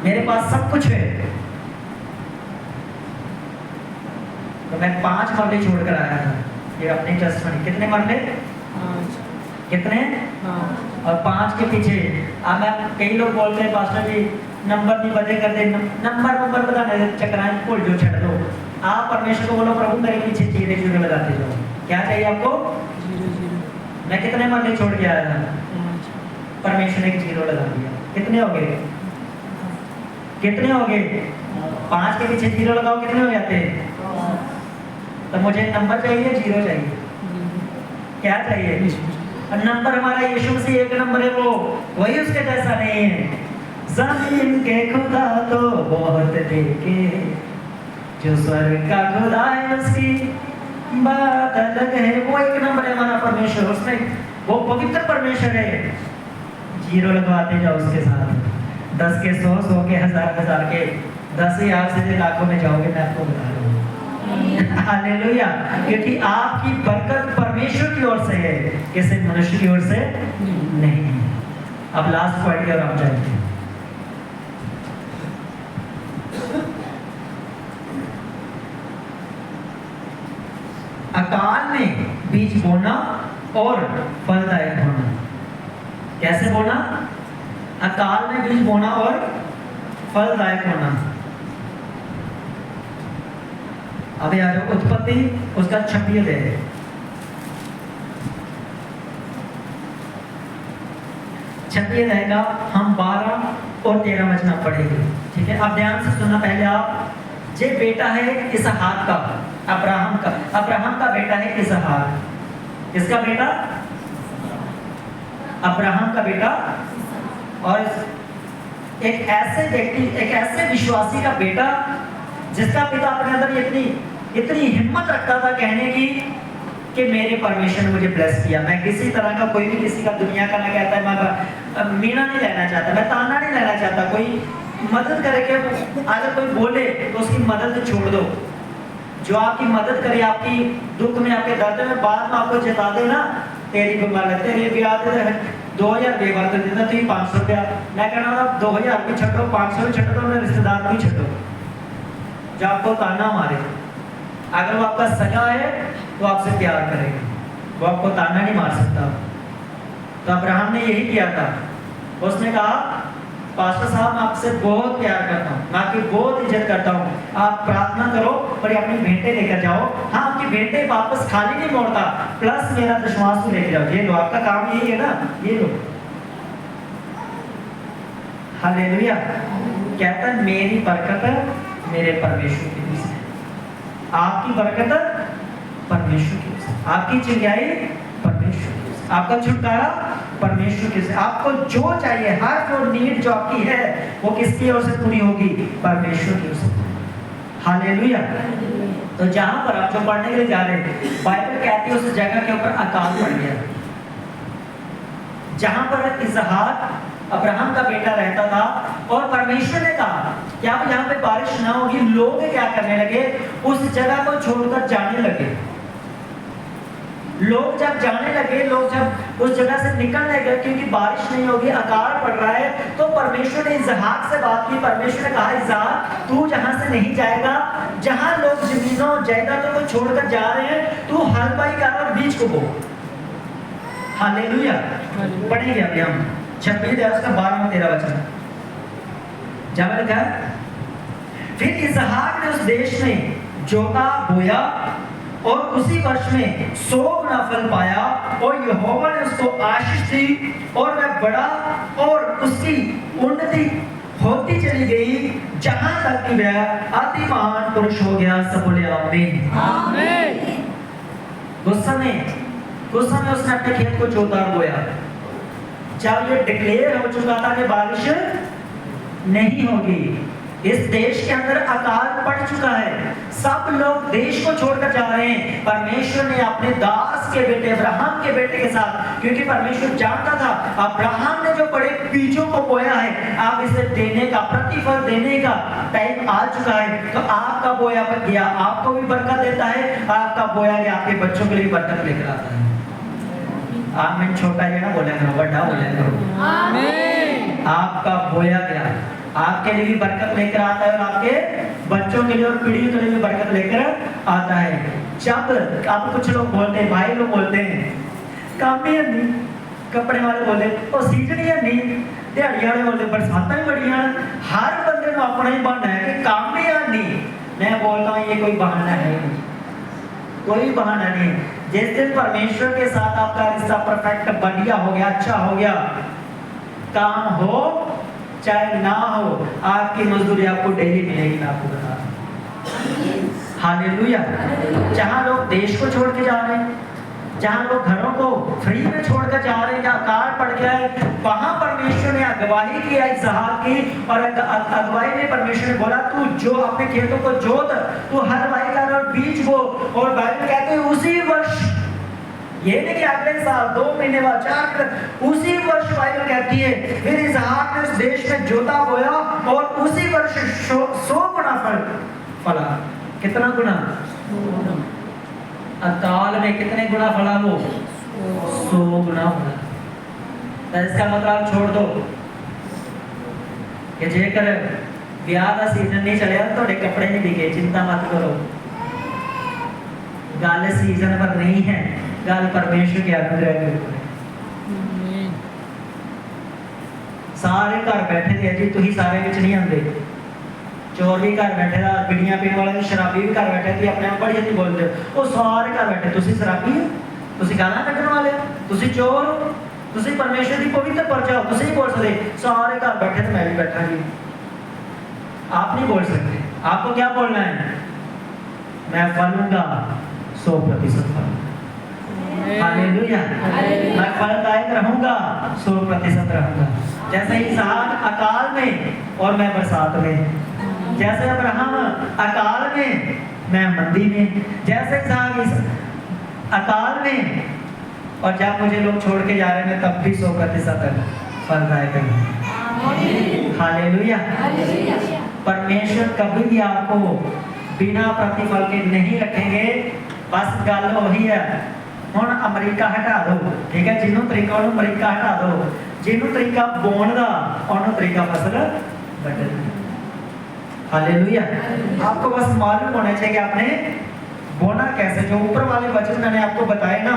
मेरे पास सब कुछ है, तो मैं 5 मरले छोड़कर आया था। ये अपने टेस्टमनी। कितने मरले? 5। कितने? और 5 के पीछे अब मैं, कई लोग बोलते हैं पास्टर जी नंबर नहीं बदले कर दे, नंबर बताने चक्राएं भूल जो छड़ दो। आप परमेश्वर को बोलो प्रभु मेरे पीछे 0 लगाते जाओ। क्या चाहिए आपको? 0 मैं कितने मरले छोड़ के आया था? 5। परमेश्वर ने 0 लगा दिया। कितने हो गए? कितने हो गए? 5 के पीछे 0 लगाओ, कितने हो जाते हैं? तो मुझे नंबर चाहिए, 0 चाहिए। क्या चाहिए? और नंबर हमारा यीशु मसीह एक नंबर है, वो वही उसके जैसा नहीं है। जमीन के खुदा तो बहुत देखे, जो स्वर्ग का खुदा है उसकी बात अलग है। वो एक नंबर है हमारा परमेश्वर, उसमें वो पवित्र परमेश्वर है। 0 लगवाते जाओ उसके साथ। 10 के 100, 100 के 1000 के 10,000 से लाखों में जाओगे, मैं आपको बता रहा हूँ। हालेलुया। क्योंकि आपकी बरकत परमेश्वर की ओर से है, किसी मनुष्य की ओर से नहीं है। अब लास्ट पॉइंट की ओर आप जाएंगे। अकाल में बीज बोना और फलदायक होना। कैसे बोना? अकाल में बीज बोना और फलदायक होना। अभी आ जाओ उत्पत्ति उसका 26 है। रहेगा, हम 12 और 13 वचन पढ़ेंगे। ठीक है, अब ध्यान से सुनना। पहले आप, जे बेटा है इसहाक का, अब्राहम का बेटा है इसहाक। किसका बेटा? अब्राहम का बेटा। और एक ऐसे व्यक्ति, एक ऐसे विश्वासी का बेटा जिसका पिता अपने अंदर इतनी हिम्मत रखता था कहने की कि मेरे परमेश्वर ने मुझे ब्लेस किया। मैं किसी तरह का, कोई भी किसी का दुनिया का ना कहता है, मैं मीणा नहीं लेना चाहता, मैं ताना नहीं लेना चाहता। कोई मदद करे के, अगर कोई बोले तो उसकी मदद छोड़ दो। जो आपकी मदद करे, आपकी दुख में, आपके दर्द में, बाद में आपको जता दे ना, तेरी बीमार है, तेरे ब्याह दे 2000 बेबार कर देता, तुम 500 रुपया। मैं कहना था 2000 भी छो, 500 भी छो, तो रिश्तेदार भी छो जो आपको ताना मारे। अगर वो आपका सगा है तो आपसे प्यार करेगा, वो आपको ताना नहीं मार सकता। तो अब्राहम ने यही किया था। उसने कहा, पास्टर साहब मैं आपसे बहुत प्यार करता हूँ, मैं आपकी बहुत इज्जत करता हूँ, आप प्रार्थना करो और अपनी भेंटें लेकर जाओ। हाँ, आपकी भेंटें वापस खाली नहीं मोड़ता, प्लस मेरा दशमांश भी लेके जाओ। ये लो, आपका काम यही है ना, ये लो। हालेलुया। कहता है मेरी बरकत मेरे परमेश्वर की ओर से, आपकी बरकत परमेश्वर की ओर से, आपकी चिंगाई परमेश्वर की ओर से, आपका छुटकारा परमेश्वर की ओर से। आपको जो चाहिए, हर जो नीड जो आपकी है, वो किसकी ओर से पूरी होगी? परमेश्वर की ओर से। हालेलुया। तो जहां पर आप जो पढ़ने के लिए जा रहे हैं, बाइबल कहती है उस जगह के ऊपर अकाल पड़ गया। जहां पर इसहाक अब्राहम का बेटा रहता था, और परमेश्वर ने कहा कि अब यहाँ पे बारिश ना होगी। लोग क्या करने लगे? उस जगह को छोड़कर जाने लगे। लोग जब जाने लगे, लोग जब उस जगह से निकलने लगे, क्योंकि बारिश नहीं होगी, अकाल पड़ रहा है, तो परमेश्वर ने इसहाक से बात की। परमेश्वर ने कहा, इसहाक तू जहां से नहीं जाएगा, जहां लोग जमीनों जायदादों को छोड़कर जा रहे हैं, तू हल बाई कर और बीज को बो। हालेलुया। पढ़ेंगे अभी हम 26 है उसका 12 में 13 वचन। जब लिखा, फिर इसहाक ने उस देश में जोता बोया और उसी वर्ष में 100 गुना फल पाया, और यहोवा ने उसको आशीष दी, और वह बड़ा और उसकी उन्नति होती चली गई, जहां तक कि वह अति महान पुरुष हो गया। सब बोले आमीन। आमीन। उस समय उसने अपने खेत को जोता और बोया। जब ये डिक्लेयर हो चुका था कि बारिश नहीं होगी, इस देश के अंदर अकाल पड़ चुका है, सब लोग देश को छोड़कर जा रहे हैं, परमेश्वर ने अपने दास के बेटे अब्राहम के बेटे के साथ, क्योंकि परमेश्वर जानता था अब्राहम ने जो बड़े बीजों को बोया है, आप इसे देने का, प्रतिफल देने का टाइम आ चुका है। तो आपका बोया गया आपको भी बरकत देता है, आपका बोया गया आपके बच्चों के लिए भी बरकत लेकर आता है। आमीन। छोटा है ना बोले करो, बड़ा बोले करो। आमीन। आपका बोया गया आपके लिए भी बरकत लेकर आता है, और आपके बच्चों के लिए और पीढ़ियों के लिए भी बरकत लेकर आता है। जब आप कुछ लोग बोलते हैं, भाई लोग बोलते हैं काम भी है नहीं, कपड़े वाले बोलते और सीजन ही है नहीं, दिहाड़ी वाले बोलते बरसात ही बड़ी हैं। हर बंदे को अपना ही बहाना है कि काम भी है नहीं। मैं बोलता हूँ ये कोई बहाना है, कोई बहाना नहीं। जिस दिन परमेश्वर के साथ आपका रिश्ता परफेक्ट बढ़िया हो गया, अच्छा हो गया, काम हो चाहे ना हो, आपकी मजदूरी आपको डेली मिलेगी। मैं आपको बता दूं। हालेलुया। जहां लोग देश को छोड़ के जा रहे हैं, जहां लोग घरों को फ्री में छोड़कर जा रहे हैं, जहां अकाल पड़ गया है, वहां परमेश्वर ने अगुवाई की है इसहाक की, और अगुवाई में परमेश्वर ने बोला तू जो अपने खेतों को जोत, तू हरवाई कर और बीज बो। और बाइबल कहते हैं उसी वर्ष, ये नहीं कि अगले साल 2 महीने बाद 4, उसी वर्ष बाइबल कहती है फिर इसहाक ने उस देश में जोता बोया, और उसी वर्ष 100 गुना फला। कितना गुना? अकाल में कितने गुना फला? वो 100 गुना फला। तो इसका मतलब छोड़ दो कि जेकर ब्याह का सीजन नहीं चलिया तो कपड़े नहीं बिके, चिंता मत करो। गल सीजन पर नहीं है, गल परमेश्वर के अनुग्रह के ऊपर है। सारे घर बैठे थे जी, तुम सारे विच नहीं आंदे। चोर भी घर बैठे था, बिड़ियां पीने वाले शराबी भी घर बैठे थे, अपने आप बड़ी जल्दी बोलते हो वो सारे घर बैठे। तुसी शराबी हो, तुसी गाना कटने वाले, तुसी चोर हो, तुसी परमेश्वर की पवित्र प्रजा हो, तुसी नहीं बोल सकते। सारे घर बैठे थे, मैं भी बैठा जी। आप नहीं बोल सकते। आपको क्या बोलना है? मैं फलूंगा 100% फलूंगा। हालेलुया। मैं फलदायक रहूंगा, 100% रहूंगा। जैसे इसहाक अकाल में और मैं बरसात में, जैसे अब्राहम अकाल में मैं मंदी में, जैसे इसहाक अकाल में, और जब मुझे लोग छोड़ के जा रहे हैं तब भी 100% फलदायक है। हालेलुया। परमेश्वर कभी भी आपको बिना प्रतिफल के नहीं रखेंगे। बस गल वही है, हुण अमरीका हटा दो, ठीक है, जिन्हों तरीका उन्होंने अमरीका हटा दो, जिन्हों तरीका बोण दा उन्होंने तरीका फसल बदल। हालेलुया। आपको बस मालूम होना चाहिए कि आपने बोना कैसे। जो ऊपर वाले वचन मैंने आपको बताए ना,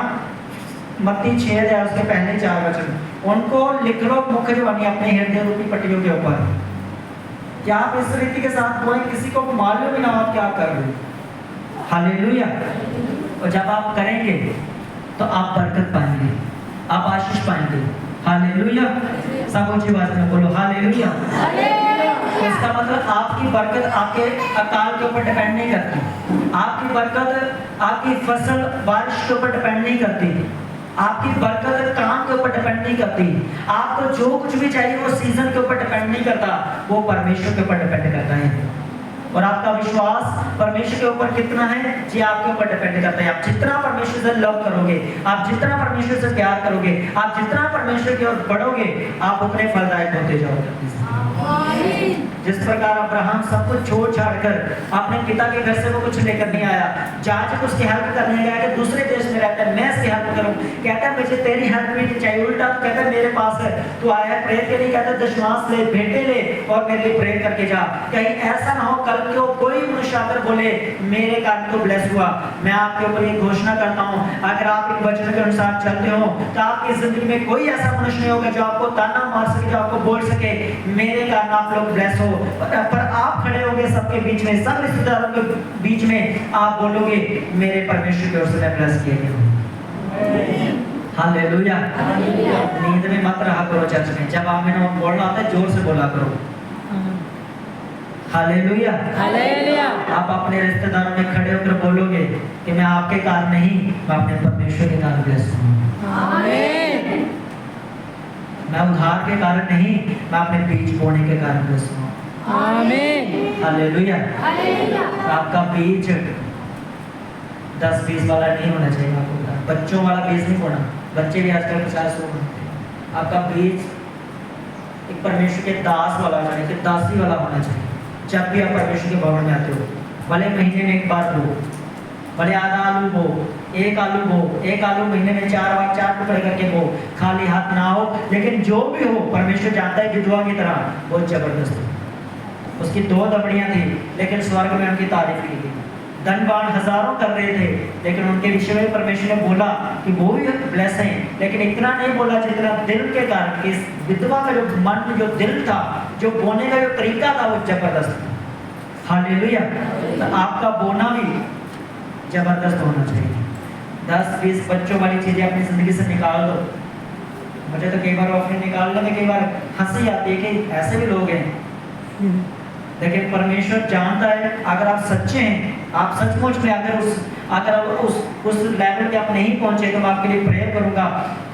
मत्ती 6 है उसके पहले 4 वचन, उनको लिख लो मुख्य जवानी अपने हृदय रूपी पट्टियों के ऊपर। क्या आप इस रीति के साथ बोए, किसी को मालूम ही ना आप क्या कर रहे हो। हालेलुया। और जब आप करेंगे तो आप बरकत पाएंगे, आप आशीष पाएंगे। हालेलुया। सब ऊंची आवाज में बोलो हालेलुया। तो इसका मतलब आपकी बरकत आपके अकाल के ऊपर डिपेंड नहीं करती, आपकी बरकत आपकी फसल बारिश के ऊपर डिपेंड नहीं करती, आपकी बरकत काम के ऊपर डिपेंड नहीं करती, आपको जो कुछ भी चाहिए वो सीजन के ऊपर डिपेंड नहीं करता, वो परमेश्वर के ऊपर डिपेंड करता है। और आपका विश्वास परमेश्वर के ऊपर कितना है जी आपके ऊपर डिपेंड करता है। आप जितना परमेश्वर से लव करोगे, आप जितना परमेश्वर से प्यार करोगे, आप जितना परमेश्वर की ओर बढ़ोगे, आप उतने फलदायक होते जाओगे। जिस प्रकार अब्राहम सब कुछ छोड़ छाड़कर अपने पिता के घर से वो कुछ लेकर नहीं आया, जाजक उसकी हेल्प करने गया कि दूसरे देश में रहता है, मैं इसकी हेल्प करूं, कहता है मुझे तेरी हेल्प भी नहीं चाहिए, उल्टा तो कहता है मेरे पास है, तू आया है प्रेयर के लिए, कहता है दशमांश ले, भेंटे ले और मेरे लिए प्रेयर करके जा। कहीं ऐसा ना हो कल को कोई मनुष्य आकर बोले मेरे कारण तो ब्लेस हुआ। मैं आपके ऊपर ये घोषणा करता हूं, अगर आप एक वचन के अनुसार चलते हो तो आपकी जिंदगी में कोई ऐसा मनुष्य नहीं होगा जो आपको ताना मार सके, जो आपको बोल सके मेरे कारण आप लोग ब्लेस हो। पर आप खड़े होगे सबके बीच में, सब रिश्तेदारों के बीच में, आप बोलोगे मेरे परमेश्वर की ओर से मैं ब्लेस किया गया हूं। हालेलुया। नींद में मत रहा करो चर्च में, जब आप मैंने बोलना आता है जोर से बोला करो। हालेलुया। हालेलुया। आप अपने रिश्तेदारों में खड़े होकर बोलोगे कि मैं आपके कारण नहीं, मैं अपने परमेश्वर के कारण ब्लेस हूं। आमीन। मैं उधार के कारण नहीं, मैं अपने बीज बोने के कारण ब्लेस हूं। आमीन। हालेलुया। हालेलुया। आपका बीज 10-20 वाला नहीं होना चाहिए, आपको बच्चों वाला बीज नहीं बोना, बच्चे भी आजकल 50 होते हैं। आपका बीज एक परमेश्वर के दास वाला होना चाहिए, दासी वाला होना चाहिए। जब भी आप परमेश्वर के भवन में आते हो, भले महीने में एक बार बो, भले आधा आलू बो, एक आलू बो, एक आलू महीने में 4 बार 4 टुकड़े करके बो, खाली हाथ ना हो, लेकिन जो भी हो परमेश्वर जानता है विधवा की तरह बहुत जबरदस्त है। उसकी 2 दबड़ियां थी लेकिन स्वर्ग में उनकी तारीफ की गई, धनवान हजारों कर रहे थे लेकिन उनके विषय में परमेश्वर ने बोला कि वो भी ब्लेस हैं, लेकिन इतना नहीं बोला जितना दिल के कारण। इस विधवा का जो मन, जो दिल था, जो बोने का जो तरीका था वो जबरदस्त था। हालेलुया। तो आपका बोना भी जबरदस्त होना चाहिए। 10-20 बच्चों वाली चीजें अपनी जिंदगी से निकाल दो। मुझे तो कई बार ऑफरिंग निकालने में कई बार हंसी आती है कि ऐसे भी लोग हैं, लेकिन परमेश्वर जानता है अगर आप सच्चे हैं, आप सचमुच में अगर उस लेवल पे आप नहीं पहुंचे तो मैं आपके लिए प्रेयर करूंगा,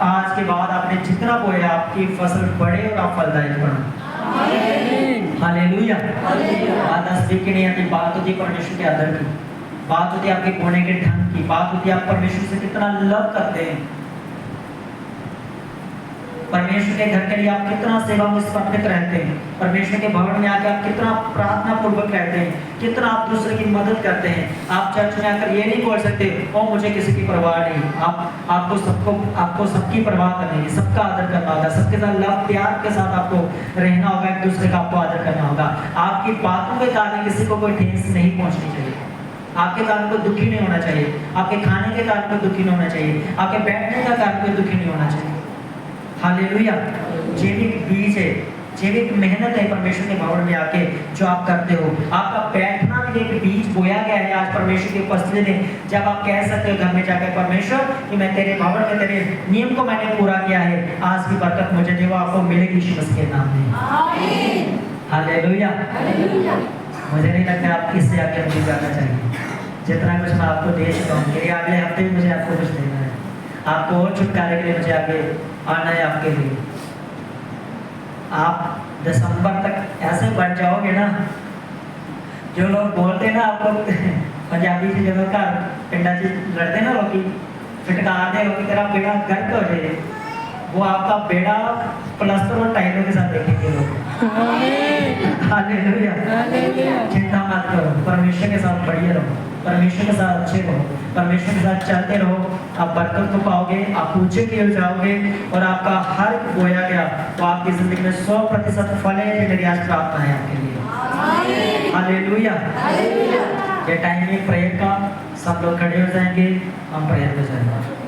आज के बाद आपने जितना बोया आपकी फसल बढ़े और आप फलदायक बनो। आमीन। हालेलुया। बात असली की नहीं आती, बात होती है परमेश्वर के आदर की, बात होती है आपके बोने के ढंग की, बात होती है आप परमेश्वर से कितना लव करते हैं, परमेश्वर के घर के लिए आप कितना सेवा में समर्पित रहते हैं, परमेश्वर के भवन में आकर आप कितना प्रार्थना पूर्वक रहते हैं, कितना आप दूसरे की मदद करते हैं। आप चर्च में आकर ये नहीं बोल सकते ओ मुझे किसी की परवाह नहीं, आपको सबकी परवाह करनी है, सबका आदर करना होगा, सबके साथ लव प्यार के साथ आपको रहना होगा, एक दूसरे का आपको आदर करना होगा। आपकी बातों के कारण किसी को कोई ठेस नहीं पहुंचनी चाहिए, आपके कारण कोई दुखी नहीं होना चाहिए, आपके खाने के कारण कोई दुखी नहीं होना चाहिए, आपके बैठने का कारण कोई दुखी नहीं होना चाहिए। हालेलुया। जैविक बीज है, जैविक मेहनत है परमेश्वर के भवन में आके जो आप करते हो, आपका बैठना भी एक बीज बोया गया है आज परमेश्वर की उपस्थिति में। जब आप कह सकते हो घर में जाकर परमेश्वर कि मैं तेरे भवन में तेरे नियम को मैंने पूरा किया है, आज की बरकत मुझे जो आपको मिलेगी यीशु मसीह के नाम में। आमीन। हालेलुया। मुझे नहीं लगता आप इससे आगे मुझे जाना चाहिए, जितना कुछ मैं आपको दे चुका हूँ, मेरे अगले हफ्ते भी मुझे आपको कुछ देना है, आपको और छुटकारे के लिए मुझे आगे आना है आपके लिए। आप दिसंबर तक ऐसे बढ़ जाओगे ना, जो लोग बोलते ना आपको पंजाबी से जब घर पिंडा से लड़ते ना लोग फिटकार दे कि तेरा बेड़ा गर्क हो जाए, वो आपका बेड़ा प्लास्टर और टाइलों के साथ देखेंगे लोग। हालेलुया। चिंता मत करो, परमेश्वर के साथ बढ़िया रहो, परमेश्वर के साथ अच्छे रहो, परमेश्वर के साथ चलते रहो। आप बरकत को पाओगे, आप ऊंचे की ओर जाओगे और आपका हर बोया गया तो आपकी जिंदगी में 100% फल है जो मेरी आज प्राप्त है आपके लिए। हालेलुया। ये टाइम है प्रेयर का, सब लोग खड़े हो जाएंगे, हम प्रेयर में जाएंगे।